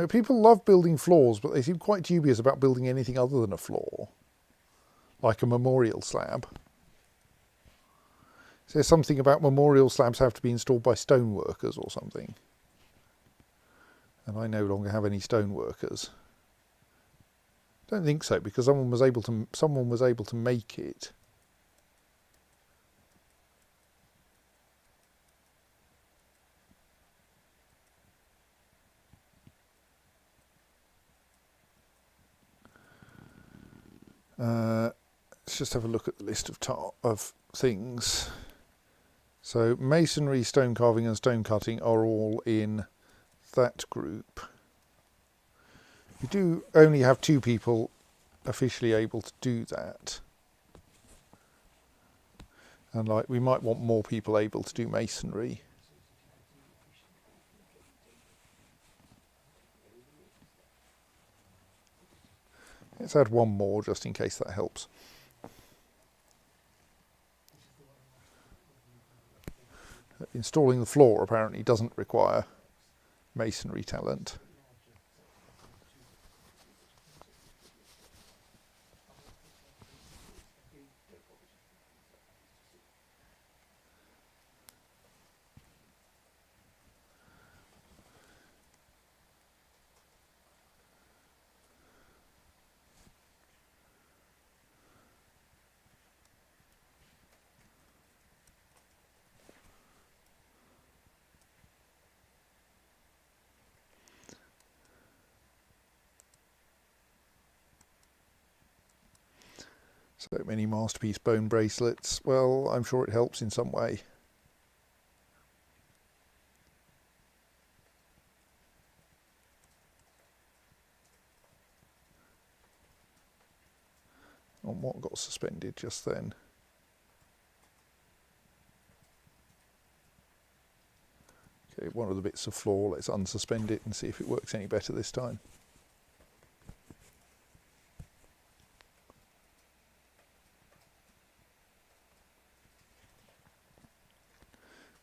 People love building floors, but they seem quite dubious about building anything other than a floor, like a memorial slab. Is there something about memorial slabs have to be installed by stone workers or something? And I no longer have any stone workers. Don't think so, because someone was able to make it. Let's just have a look at the list of things. So masonry, stone carving and stone cutting are all in that group. We do only have 2 people officially able to do that. And like, we might want more people able to do masonry. Let's add 1 more just in case that helps. Installing the floor apparently doesn't require masonry talent. So many masterpiece bone bracelets. Well, I'm sure it helps in some way. On what got suspended just then? Okay, one of the bits of floor, let's unsuspend it and see if it works any better this time.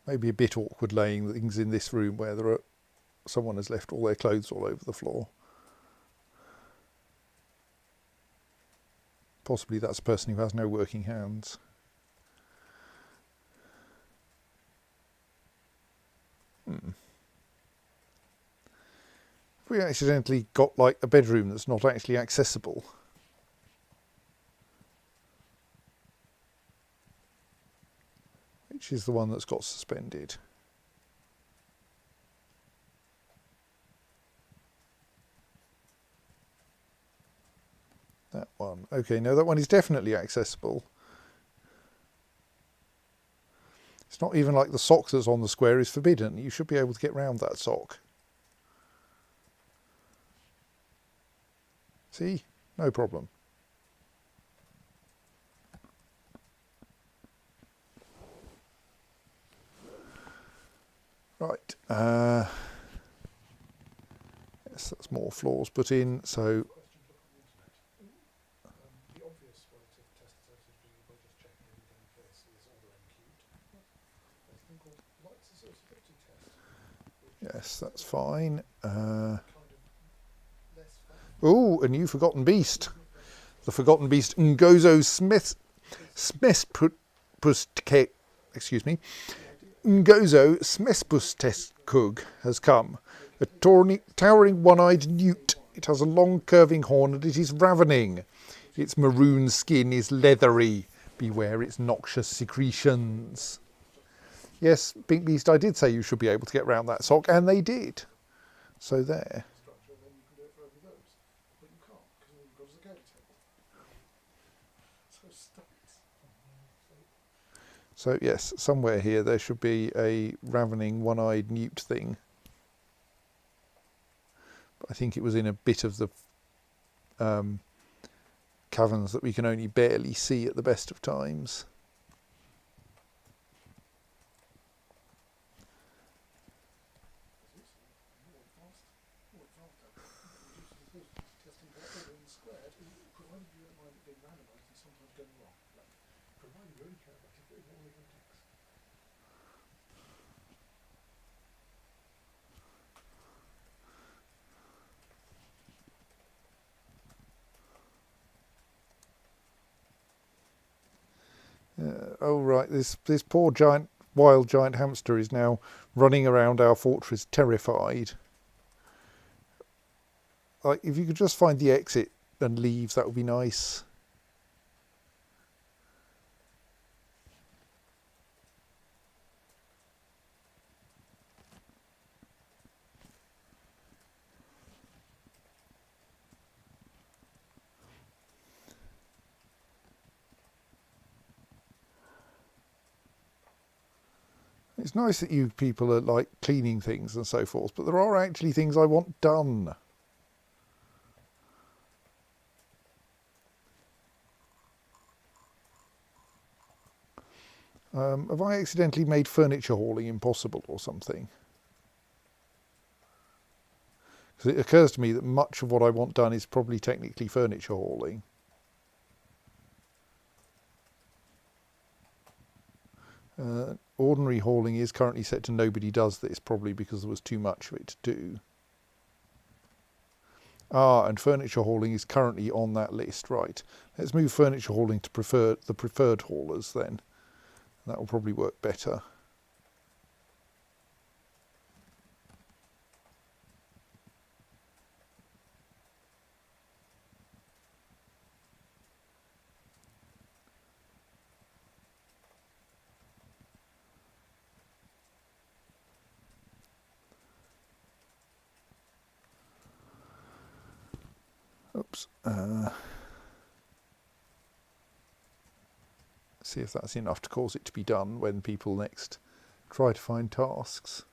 Maybe a bit awkward laying things in this room where there are someone has left all their clothes all over the floor. Possibly that's a person who has no working hands. If we accidentally got like a bedroom that's not actually accessible, which is the one that's got suspended. That one. Okay, no, that one is definitely accessible. It's not even like the sock that's on the square is forbidden. You should be able to get round that sock. See? No problem. Right. Yes, that's more floors put in. So The obvious way to test the sensitivity by just checking everything in case is order MQ'd. There's a thing called lights sensitivity test. yes, that's fine. Kind of less fun. Oh, a new forgotten beast. The forgotten beast Ngozo Smespustke, excuse me, Ngozo Smespusteskug has come. A towering one-eyed newt. It has a long curving horn and it is ravening. Its maroon skin is leathery. Beware its noxious secretions. Yes, Pink Beast, I did say you should be able to get round that sock, and they did. So there. Structure, then you can do it for every those. But you can't, because all you've got is a gate table. So stop it. So yes, somewhere here there should be a ravening one-eyed newt thing. But I think it was in a bit of the caverns that we can only barely see at the best of times. Testing for everything squared, provided you don't mind it being randomised and sometimes going wrong. Like, provided you only care about it in all your text. Oh right, this poor wild giant hamster is now running around our fortress terrified. Like, if you could just find the exit and leave, that would be nice. It's nice that you people are like cleaning things and so forth, but there are actually things I want done. Have I accidentally made furniture hauling impossible or something? Because it occurs to me that much of what I want done is probably technically furniture hauling. Ordinary hauling is currently set to nobody does this, probably because there was too much of it to do. Ah, and furniture hauling is currently on that list, right. Let's move furniture hauling to the preferred haulers then. That will probably work better. Oops. See if that's enough to cause it to be done when people next try to find tasks.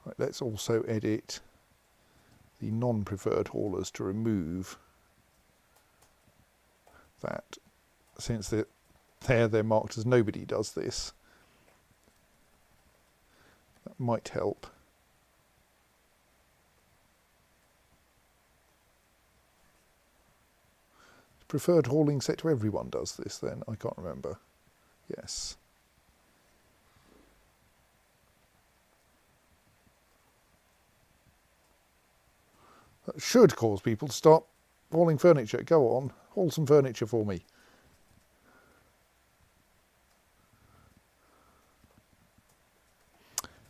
Right, let's also edit the non-preferred haulers to remove that, since they're marked as nobody does this. That might help. Preferred hauling set to everyone does this then? I can't remember. Yes. That should cause people to start hauling furniture. Go on, haul some furniture for me.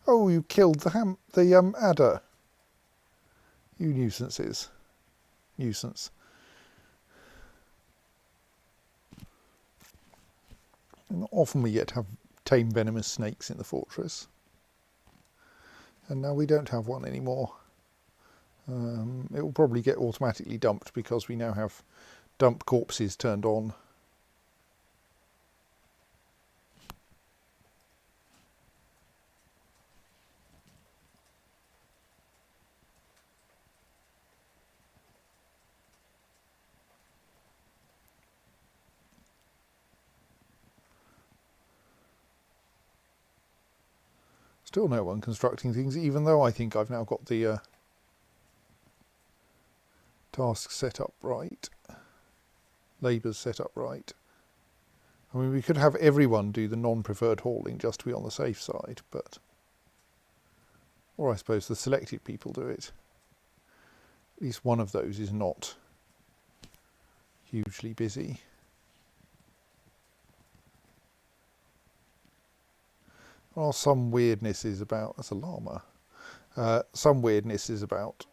Oh, you killed the adder. You nuisances. Nuisance. Not often we get to have tame venomous snakes in the fortress. And now we don't have one anymore. It will probably get automatically dumped because we now have dump corpses turned on. Still no one constructing things, even though I think I've now got the tasks set up right. Labours set up right. I mean, we could have everyone do the non-preferred hauling just to be on the safe side, but... Or I suppose the selected people do it. At least one of those is not hugely busy. Well, some weirdness is about... That's a llama. Some weirdness is about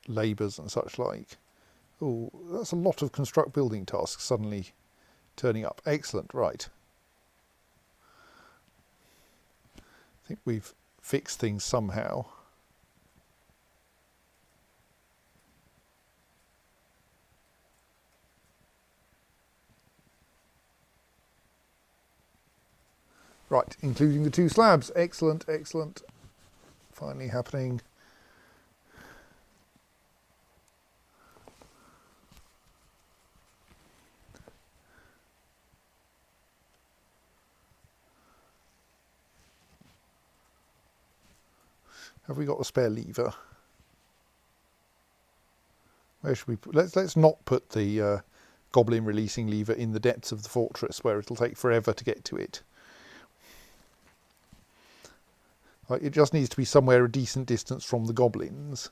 labours and such like. Oh, that's a lot of construct building tasks suddenly turning up. Excellent, right. I think we've fixed things somehow. Right, including the 2 slabs. Excellent, excellent. Finally happening. Have we got a spare lever? Where should we put? Let's not put the goblin releasing lever in the depths of the fortress where it'll take forever to get to it. It just needs to be somewhere a decent distance from the goblins.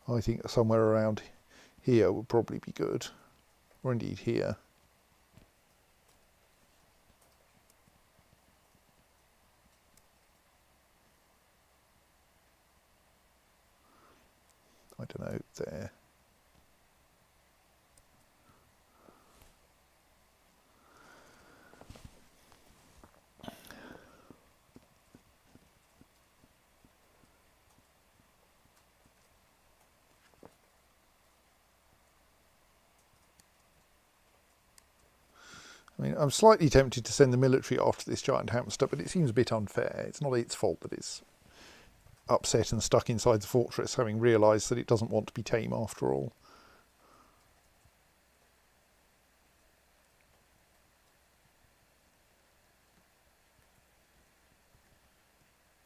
I think somewhere around here would probably be good. Or indeed here. I don't know, there. I mean, I'm slightly tempted to send the military after this giant hamster, but it seems a bit unfair. It's not its fault that it's upset and stuck inside the fortress, having realised that it doesn't want to be tame after all.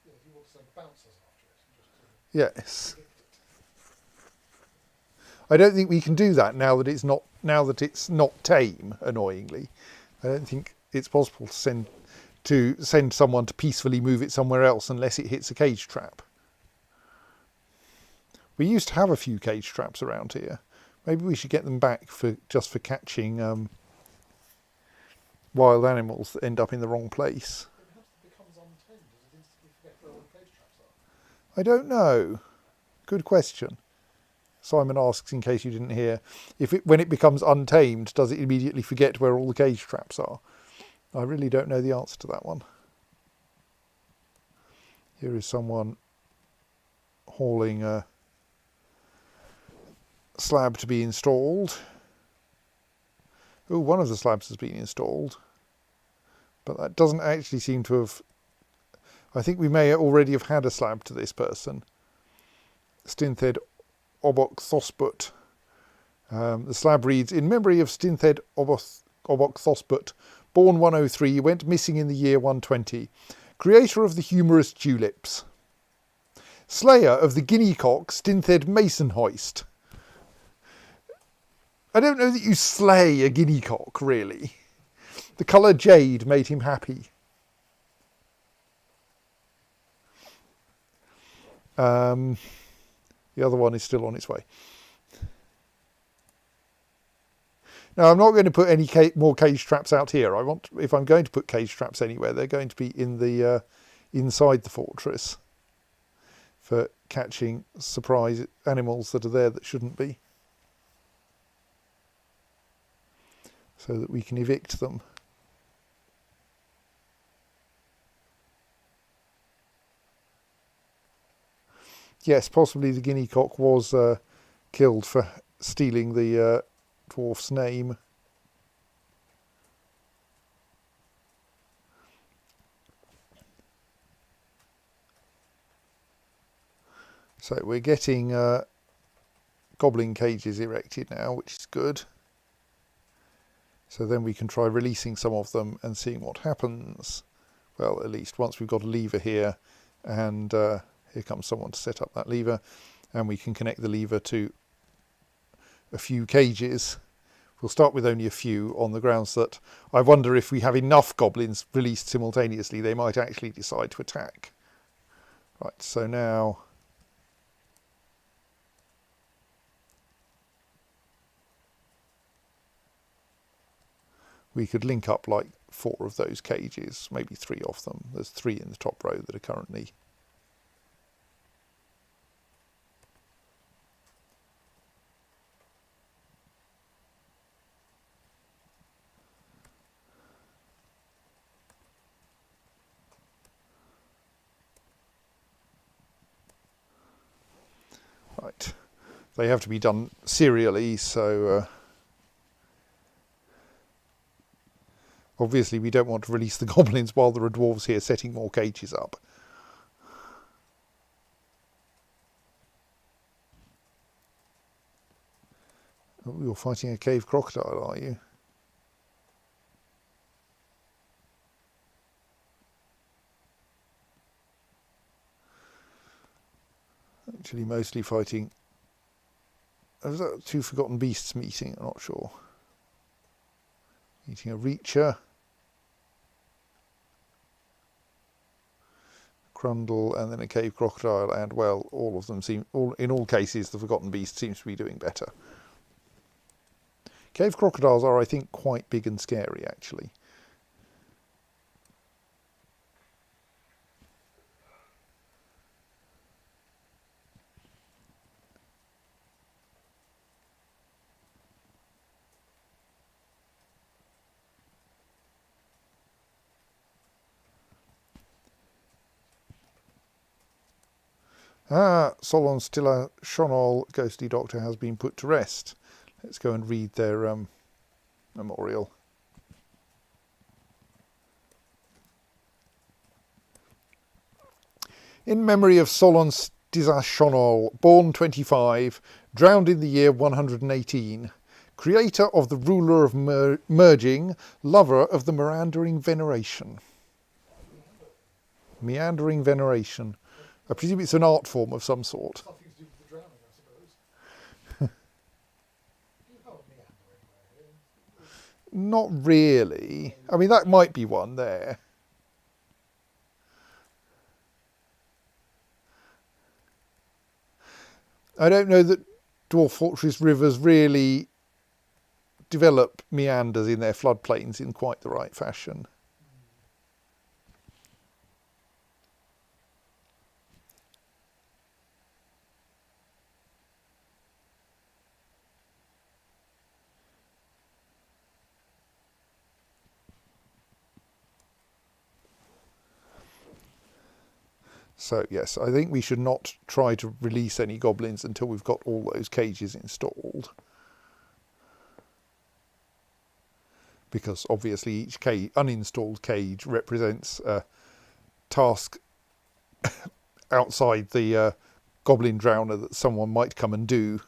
Yeah, you want to send bouncers after it. And just Yes. I don't think we can do that now that it's not tame, annoyingly. I don't think it's possible to send someone to peacefully move it somewhere else unless it hits a cage trap. We used to have a few cage traps around here. Maybe we should get them back just for catching wild animals that end up in the wrong place. Perhaps it becomes untamed. Does it instantly forget where all the cage traps are? I don't know. Good question. Simon asks, in case you didn't hear, when it becomes untamed, does it immediately forget where all the cage traps are? I really don't know the answer to that one. Here is someone hauling a slab to be installed. Oh, one of the slabs has been installed, but that doesn't actually seem to have... I think we may already have had a slab to this person. Stinthed Obok Thosbûb. The slab reads, in memory of Stinthed Obok Thosbûb, born 103, went missing in the year 120. Creator of the humorous tulips. Slayer of the guinea cock Stinthed mason hoist. I don't know that you slay a guinea cock, really. The colour jade made him happy. The other one is still on its way. Now, I'm not going to put any more cage traps out here. If I'm going to put cage traps anywhere, they're going to be in the inside the fortress for catching surprise animals that are there that shouldn't be, so that we can evict them. Yes, possibly the guinea cock was killed for stealing the dwarf's name. So we're getting goblin cages erected now, which is good. So then we can try releasing some of them and seeing what happens. Well, at least once we've got a lever here, and here comes someone to set up that lever, and we can connect the lever to a few cages. We'll start with only a few on the grounds that I wonder if we have enough goblins released simultaneously, they might actually decide to attack. Right, so now we could link up like 4 of those cages, maybe 3 of them. There's 3 in the top row that are currently. Right, they have to be done serially, so obviously we don't want to release the goblins while there are dwarves here setting more cages up. Oh, you're fighting a cave crocodile, are you? Actually mostly fighting. Was that 2 Forgotten Beasts meeting? I'm not sure. Meeting a Reacher. Crundle, and then a cave crocodile, and well, all of them seem, in all cases, the Forgotten Beast seems to be doing better. Cave crocodiles are, I think, quite big and scary, actually. Solon Stilla Shonol, ghostly doctor, has been put to rest. Let's go and read their memorial. In memory of Solon Stilla Shonol, born 25, drowned in the year 118, creator of the ruler of merging, lover of the meandering veneration. Meandering veneration. I presume it's an art form of some sort. Something to do with the drowning, I suppose. You have a meandering Not really. I mean, that might be one there. I don't know that Dwarf Fortress rivers really develop meanders in their floodplains in quite the right fashion. So yes, I think we should not try to release any goblins until we've got all those cages installed. Because obviously each uninstalled cage represents a task outside the goblin drowner that someone might come and do.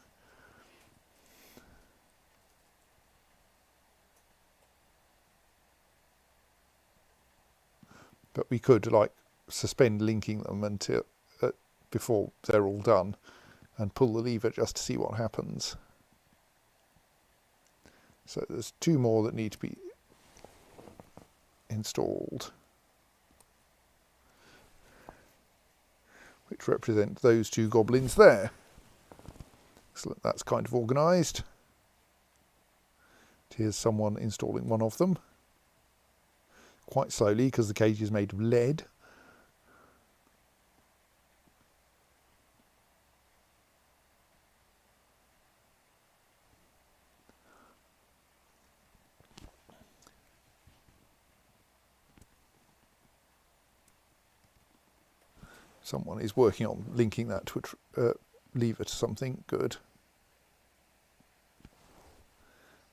But we could, like, suspend linking them until before they're all done, and pull the lever just to see what happens. So there's 2 more that need to be installed, which represent those 2 goblins there. Excellent, that's kind of organised. Here's someone installing one of them, quite slowly because the cage is made of lead. Someone is working on linking that to a lever to something. Good.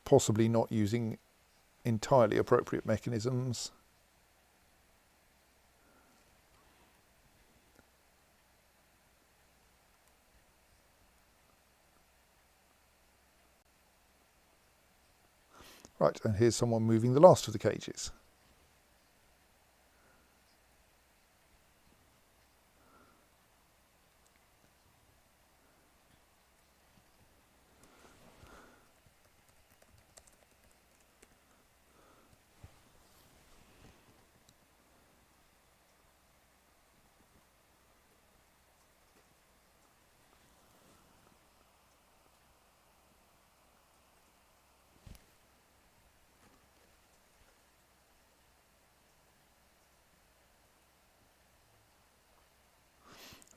Possibly not using entirely appropriate mechanisms. Right, and here's someone moving the last of the cages.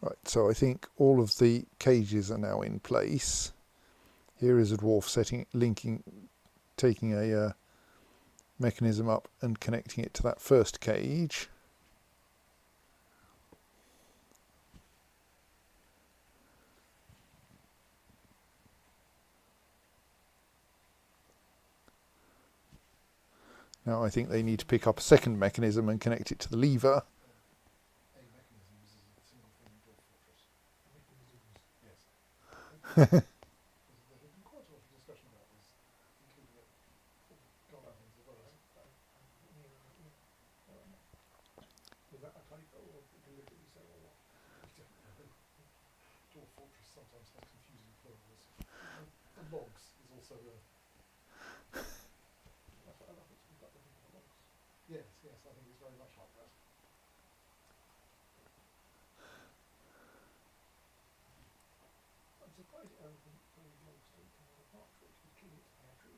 Right, so I think all of the cages are now in place. Here is a dwarf taking a mechanism up and connecting it to that first cage. Now I think they need to pick up a second mechanism and connect it to the lever. A mechanism is a single thing in Dwarf Fortress. Yes. There's been quite a lot of discussion about this, including at Guardians as well. Was that a typo or deliberately so or what? I don't know. Dwarf Fortress sometimes has confusing plurals. The logs is also a... Yes, I think it's very much like that. I'm surprised everything those logs don't come apart, because clearly it's pear tree.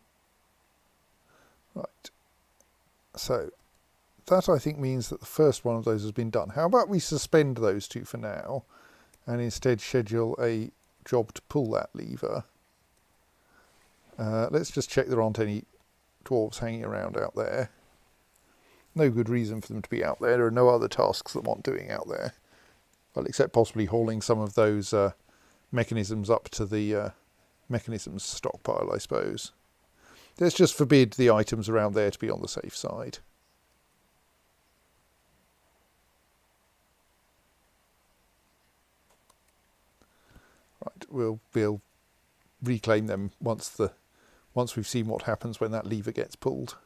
Right, so that I think means that the first one of those has been done. How about we suspend those 2 for now and instead schedule a job to pull that lever. Let's just check there aren't any dwarves hanging around out there. No good reason for them to be out there. There are no other tasks that want doing out there. Well, except possibly hauling some of those mechanisms up to the mechanisms stockpile, I suppose. Let's just forbid the items around there to be on the safe side. Right, we'll reclaim them once we've seen what happens when that lever gets pulled.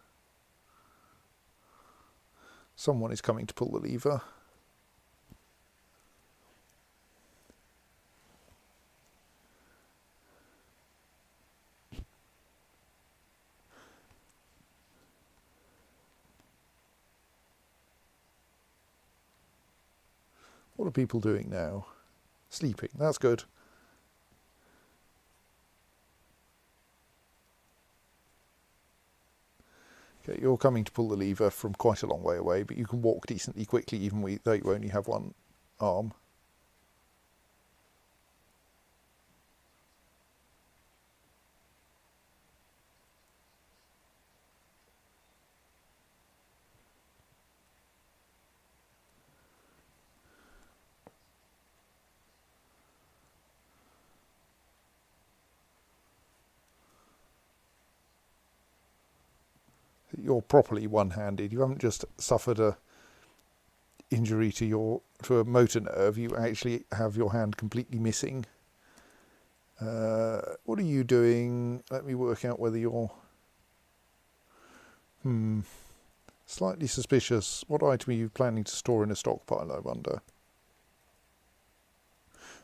Someone is coming to pull the lever. What are people doing now? Sleeping. That's good. Okay, you're coming to pull the lever from quite a long way away, but you can walk decently quickly even though you only have one arm. You're properly one-handed. You haven't just suffered a injury to a motor nerve. You actually have your hand completely missing. What are you doing? Let me work out whether you're... Slightly suspicious. What item are you planning to store in a stockpile, I wonder?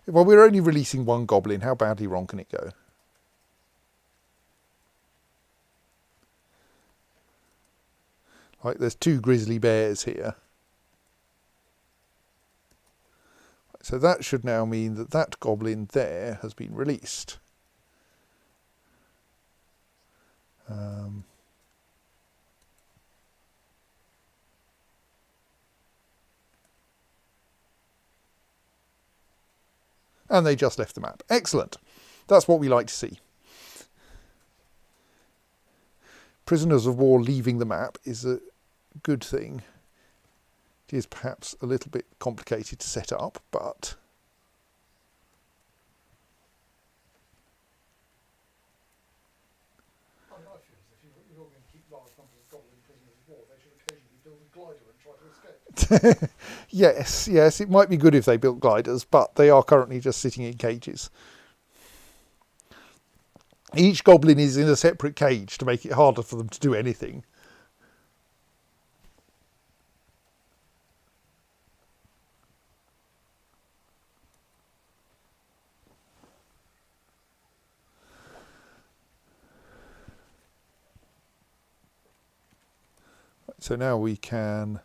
Well, we're only releasing one goblin. How badly wrong can it go? Like, there's 2 grizzly bears here. So that should now mean that that goblin there has been released. And they just left the map. Excellent. That's what we like to see. Prisoners of war leaving the map is a good thing. It is perhaps a little bit complicated to set up, but I feel as if you're going to keep large numbers of goblin prisoners of war, they should occasionally build a glider and try to escape. yes, it might be good if they built gliders, but they are currently just sitting in cages. Each goblin is in a separate cage to make it harder for them to do anything. So now we can...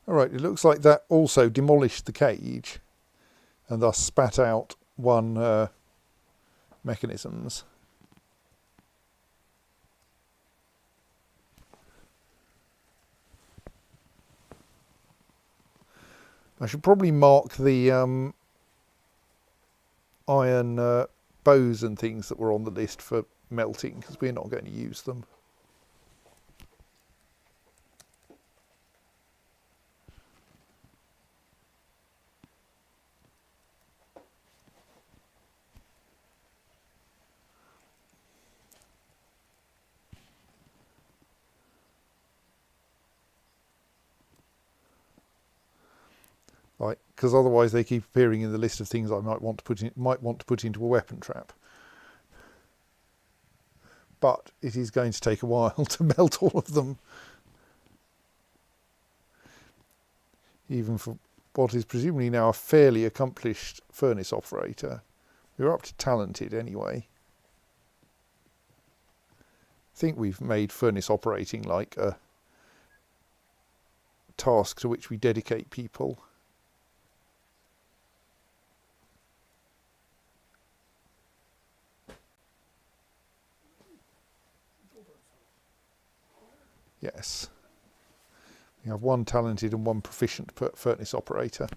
Alright, it looks like that also demolished the cage and thus spat out one mechanisms. I should probably mark the iron bows and things that were on the list for melting, because we're not going to use them. Right, because otherwise they keep appearing in the list of things I might want to put into a weapon trap. But it is going to take a while to melt all of them, even for what is presumably now a fairly accomplished furnace operator. We're up to talented anyway. I think we've made furnace operating like a task to which we dedicate people. Yes. We have one talented and one proficient furnace operator.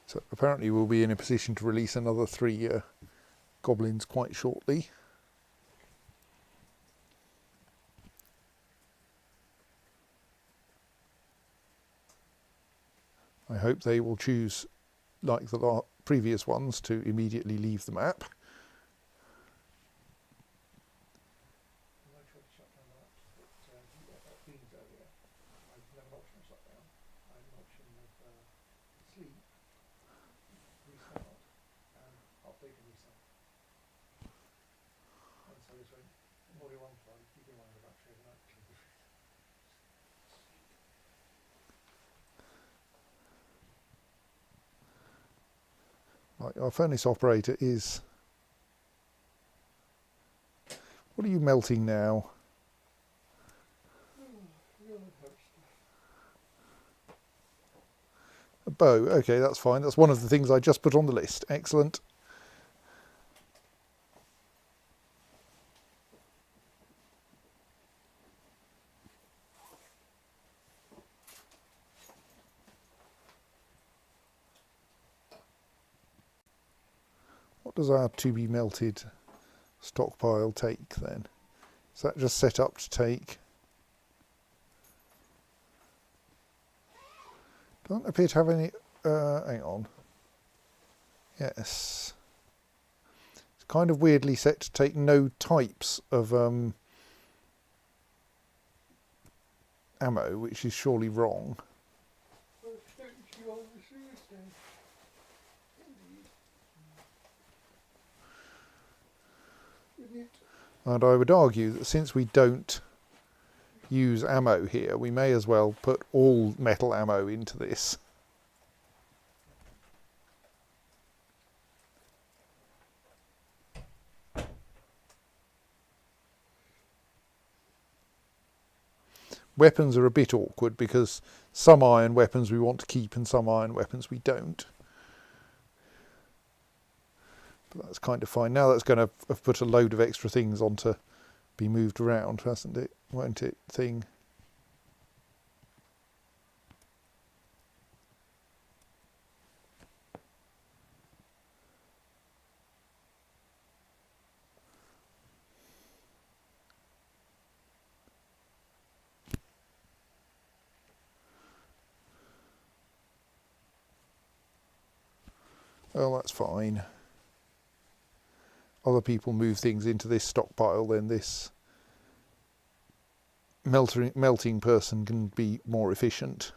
So apparently we'll be in a position to release another 3 goblins quite shortly. I hope they will choose, like the previous ones, to immediately leave the map. Right, our furnace operator is... What are you melting now? A bow. Okay, that's fine. That's one of the things I just put on the list. Excellent. What does our to be melted stockpile take then? Is that just set up to take? Don't appear to have any, hang on. Yes. It's kind of weirdly set to take no types of ammo, which is surely wrong. And I would argue that since we don't use ammo here, we may as well put all metal ammo into this. Weapons are a bit awkward because some iron weapons we want to keep and some iron weapons we don't. But that's kind of fine. Now that's going to have put a load of extra things on to be moved around, hasn't it? Won't it, thing? Well, that's fine. Other people move things into this stockpile, then this melting person can be more efficient.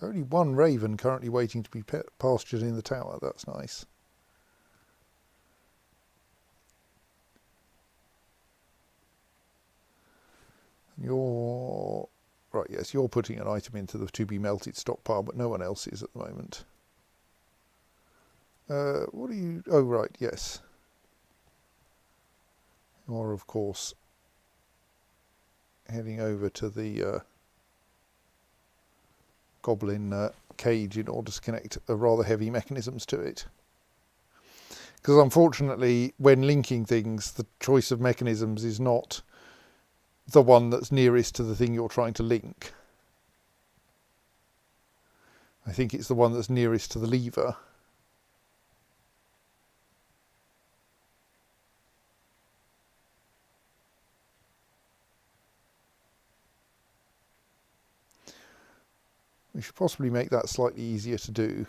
Only one raven currently waiting to be pastured in the tower. That's nice. You're right. Yes, you're putting an item into the to be melted stockpile, but no one else is at the moment. What are you? Oh, right. Yes. You're of course heading over to the goblin cage in order to connect rather heavy mechanisms to it. Because unfortunately, when linking things, the choice of mechanisms is not the one that's nearest to the thing you're trying to link. I think it's the one that's nearest to the lever. We should possibly make that slightly easier to do.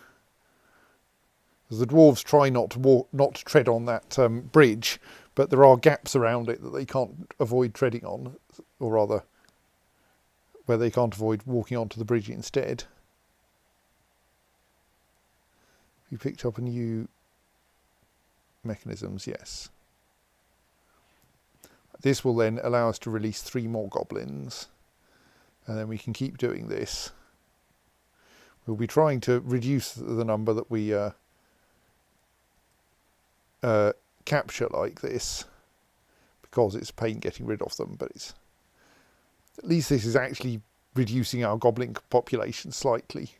Because the dwarves try not to tread on that bridge, but there are gaps around it that they can't avoid treading on, or rather, where they can't avoid walking onto the bridge instead. You picked up a new mechanisms, yes. This will then allow us to release 3 more goblins, and then we can keep doing this. We'll be trying to reduce the number that we capture like this, because it's a pain getting rid of them, but it's at least this is actually reducing our goblin population slightly.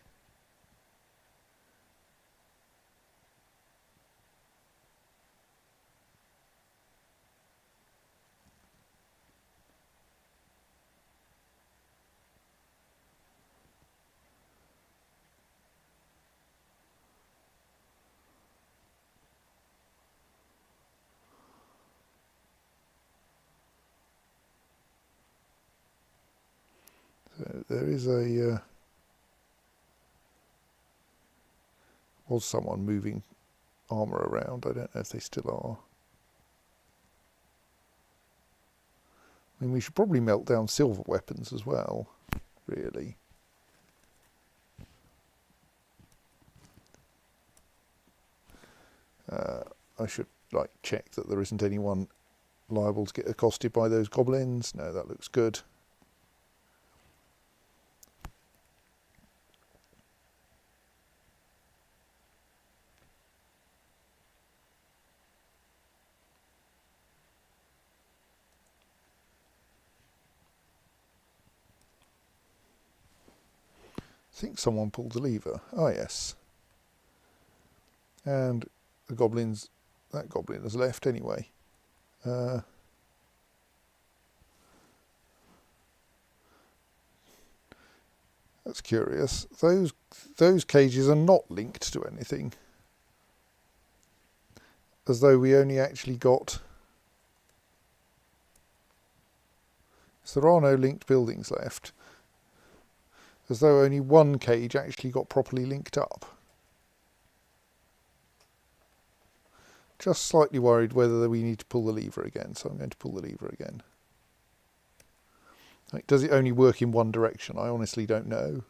So there is a was someone moving armour around. I don't know if they still are. I mean, we should probably melt down silver weapons as well, really. I should check that there isn't anyone liable to get accosted by those goblins. No, that looks good. think someone pulled the lever. Ah, yes. And the goblins, that goblin has left anyway. That's curious. Those cages are not linked to anything. As though we only actually got... So there are no linked buildings left. As though only one cage actually got properly linked up. Just slightly worried whether we need to pull the lever again, so I'm going to pull the lever again. Like, does it only work in one direction? I honestly don't know.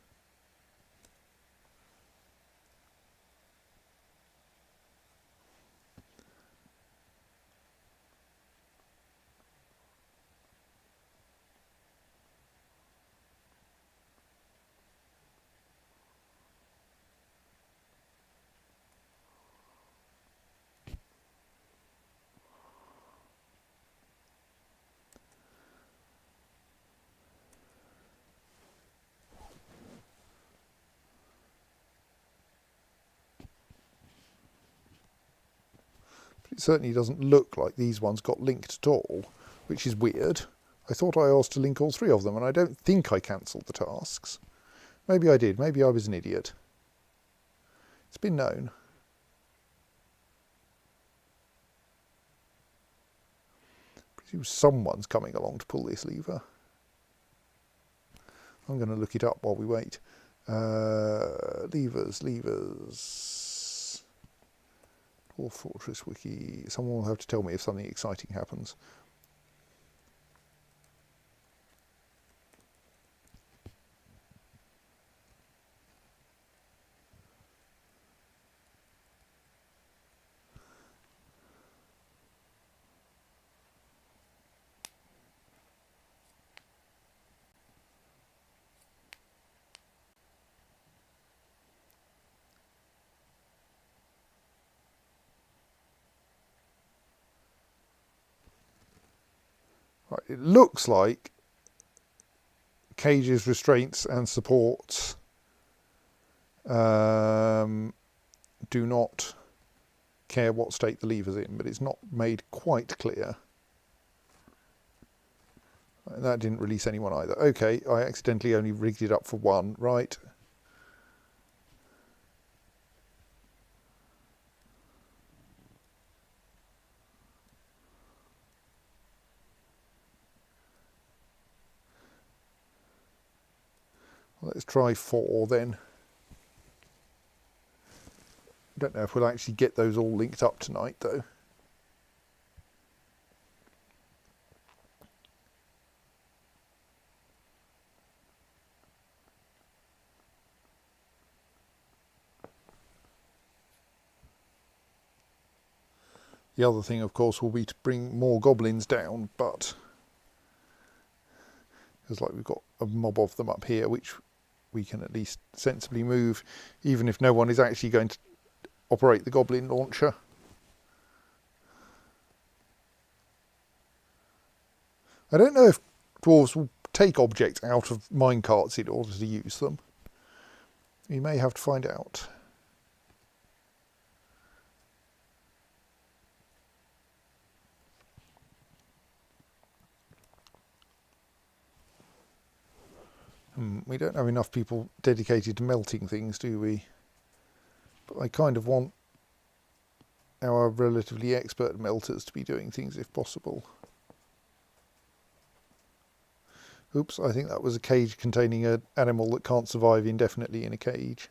It certainly doesn't look like these ones got linked at all, which is weird. I thought I asked to link all three of them, and I don't think I cancelled the tasks. Maybe I did. Maybe I was an idiot. It's been known. I presume someone's coming along to pull this lever. I'm going to look it up while we wait. Levers. Dwarf Fortress Wiki. Someone will have to tell me if something exciting happens. Right, it looks like cages, restraints and supports do not care what state the lever's in, but it's not made quite clear. That didn't release anyone either. Okay, I accidentally only rigged it up for one, right. Let's try 4 then. Don't know if we'll actually get those all linked up tonight though. The other thing, of course, will be to bring more goblins down, but it's like we've got a mob of them up here, which we can at least sensibly move, even if no one is actually going to operate the goblin launcher. I don't know if dwarves will take objects out of minecarts in order to use them. We may have to find out. We don't have enough people dedicated to melting things, do we? But I kind of want our relatively expert melters to be doing things if possible. Oops, I think that was a cage containing an animal that can't survive indefinitely in a cage.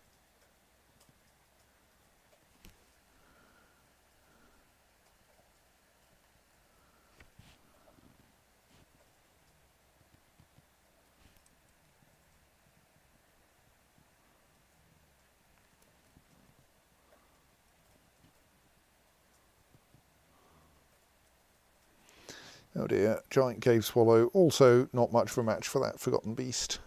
Oh dear, giant cave swallow, also not much of a match for that forgotten beast.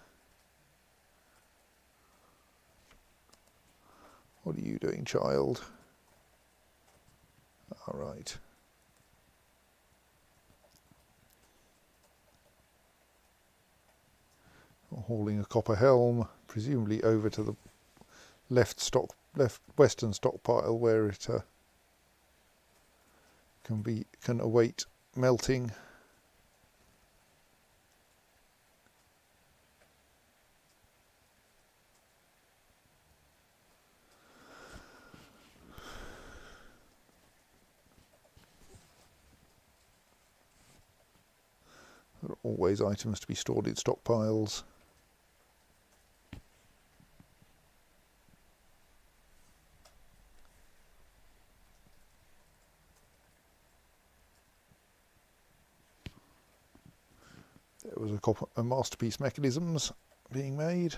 What are you doing, child? All right. hauling a copper helm, presumably over to the left western stockpile where it can await melting. There are always items to be stored in stockpiles. There was a masterpiece mechanisms being made.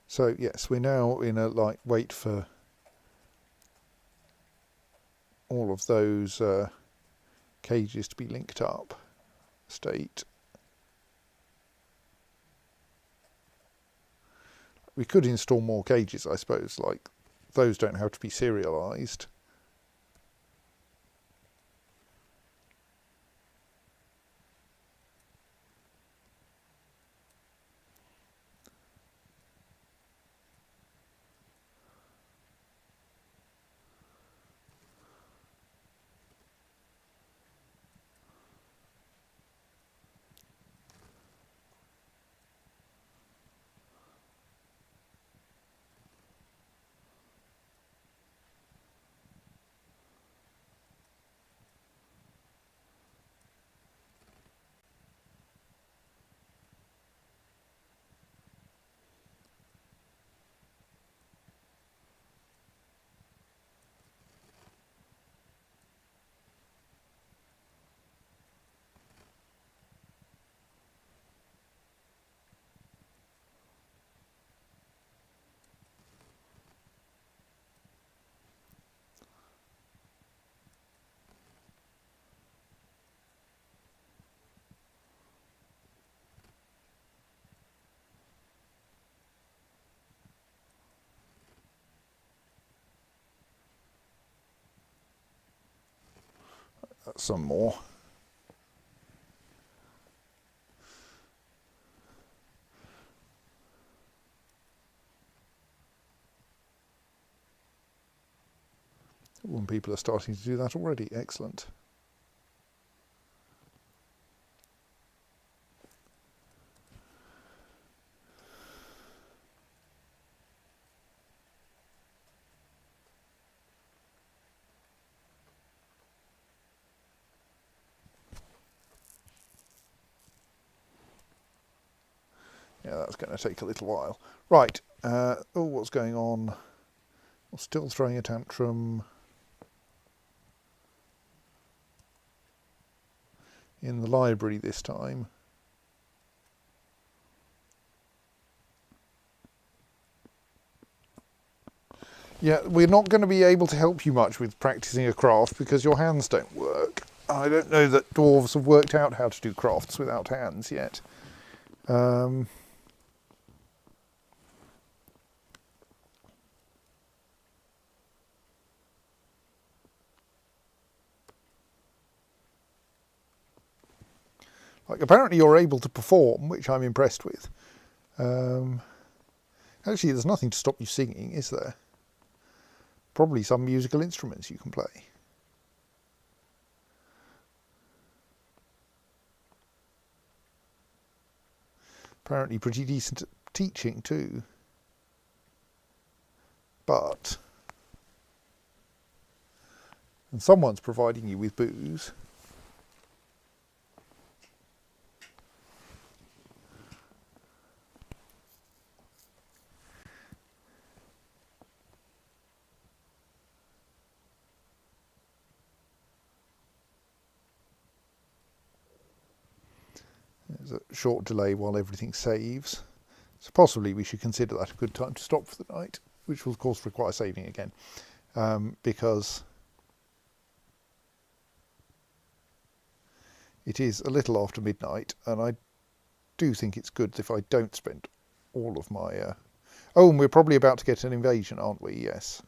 So yes, we're now in a wait for all of those cages to be linked up state. We could install more cages, I suppose, like those don't have to be serialized. That's some more. When people are starting to do that already, excellent. Yeah, that's going to take a little while. Right, what's going on? We're still throwing a tantrum. In the library this time. Yeah, we're not going to be able to help you much with practicing a craft because your hands don't work. I don't know that dwarves have worked out how to do crafts without hands yet. Like, apparently you're able to perform, which I'm impressed with. Actually, there's nothing to stop you singing, is there? Probably some musical instruments you can play. Apparently pretty decent at teaching too. But... and someone's providing you with booze. There's a short delay while everything saves. So possibly we should consider that a good time to stop for the night, which will of course require saving again, because it is a little after midnight, and I do think it's good if I don't spend all of my... Oh, and we're probably about to get an invasion, aren't we? Yes.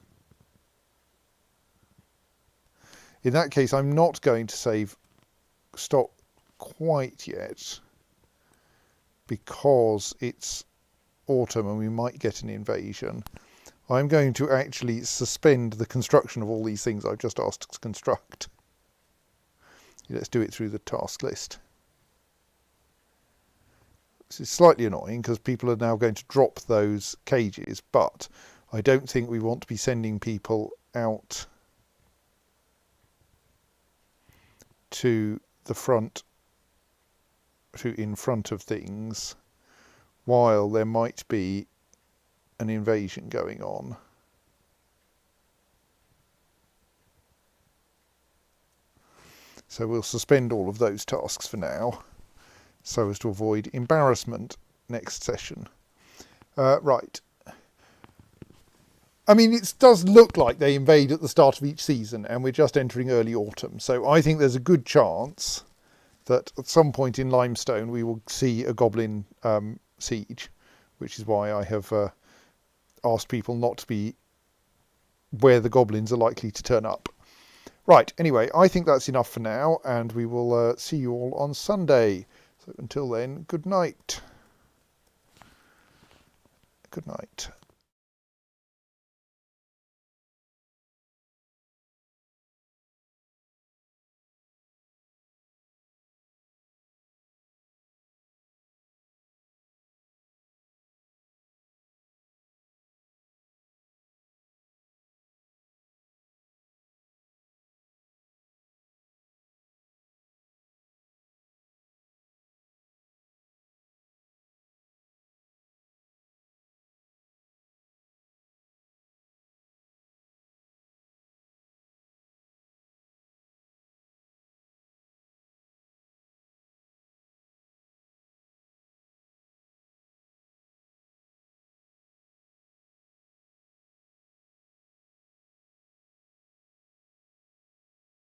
In that case, I'm not going to save stock quite yet. because it's autumn and we might get an invasion, I'm going to actually suspend the construction of all these things I've just asked to construct. Let's do it through the task list. This is slightly annoying because people are now going to drop those cages, but I don't think we want to be sending people out to the front, in front of things, while there might be an invasion going on. So we'll suspend all of those tasks for now, so as to avoid embarrassment next session. Right. I mean, it does look like they invade at the start of each season, and we're just entering early autumn. So I think there's a good chance that at some point in Limestone we will see a goblin siege, which is why I have asked people not to be where the goblins are likely to turn up. Right, anyway, I think that's enough for now, and we will see you all on Sunday. So until then, good night. Good night.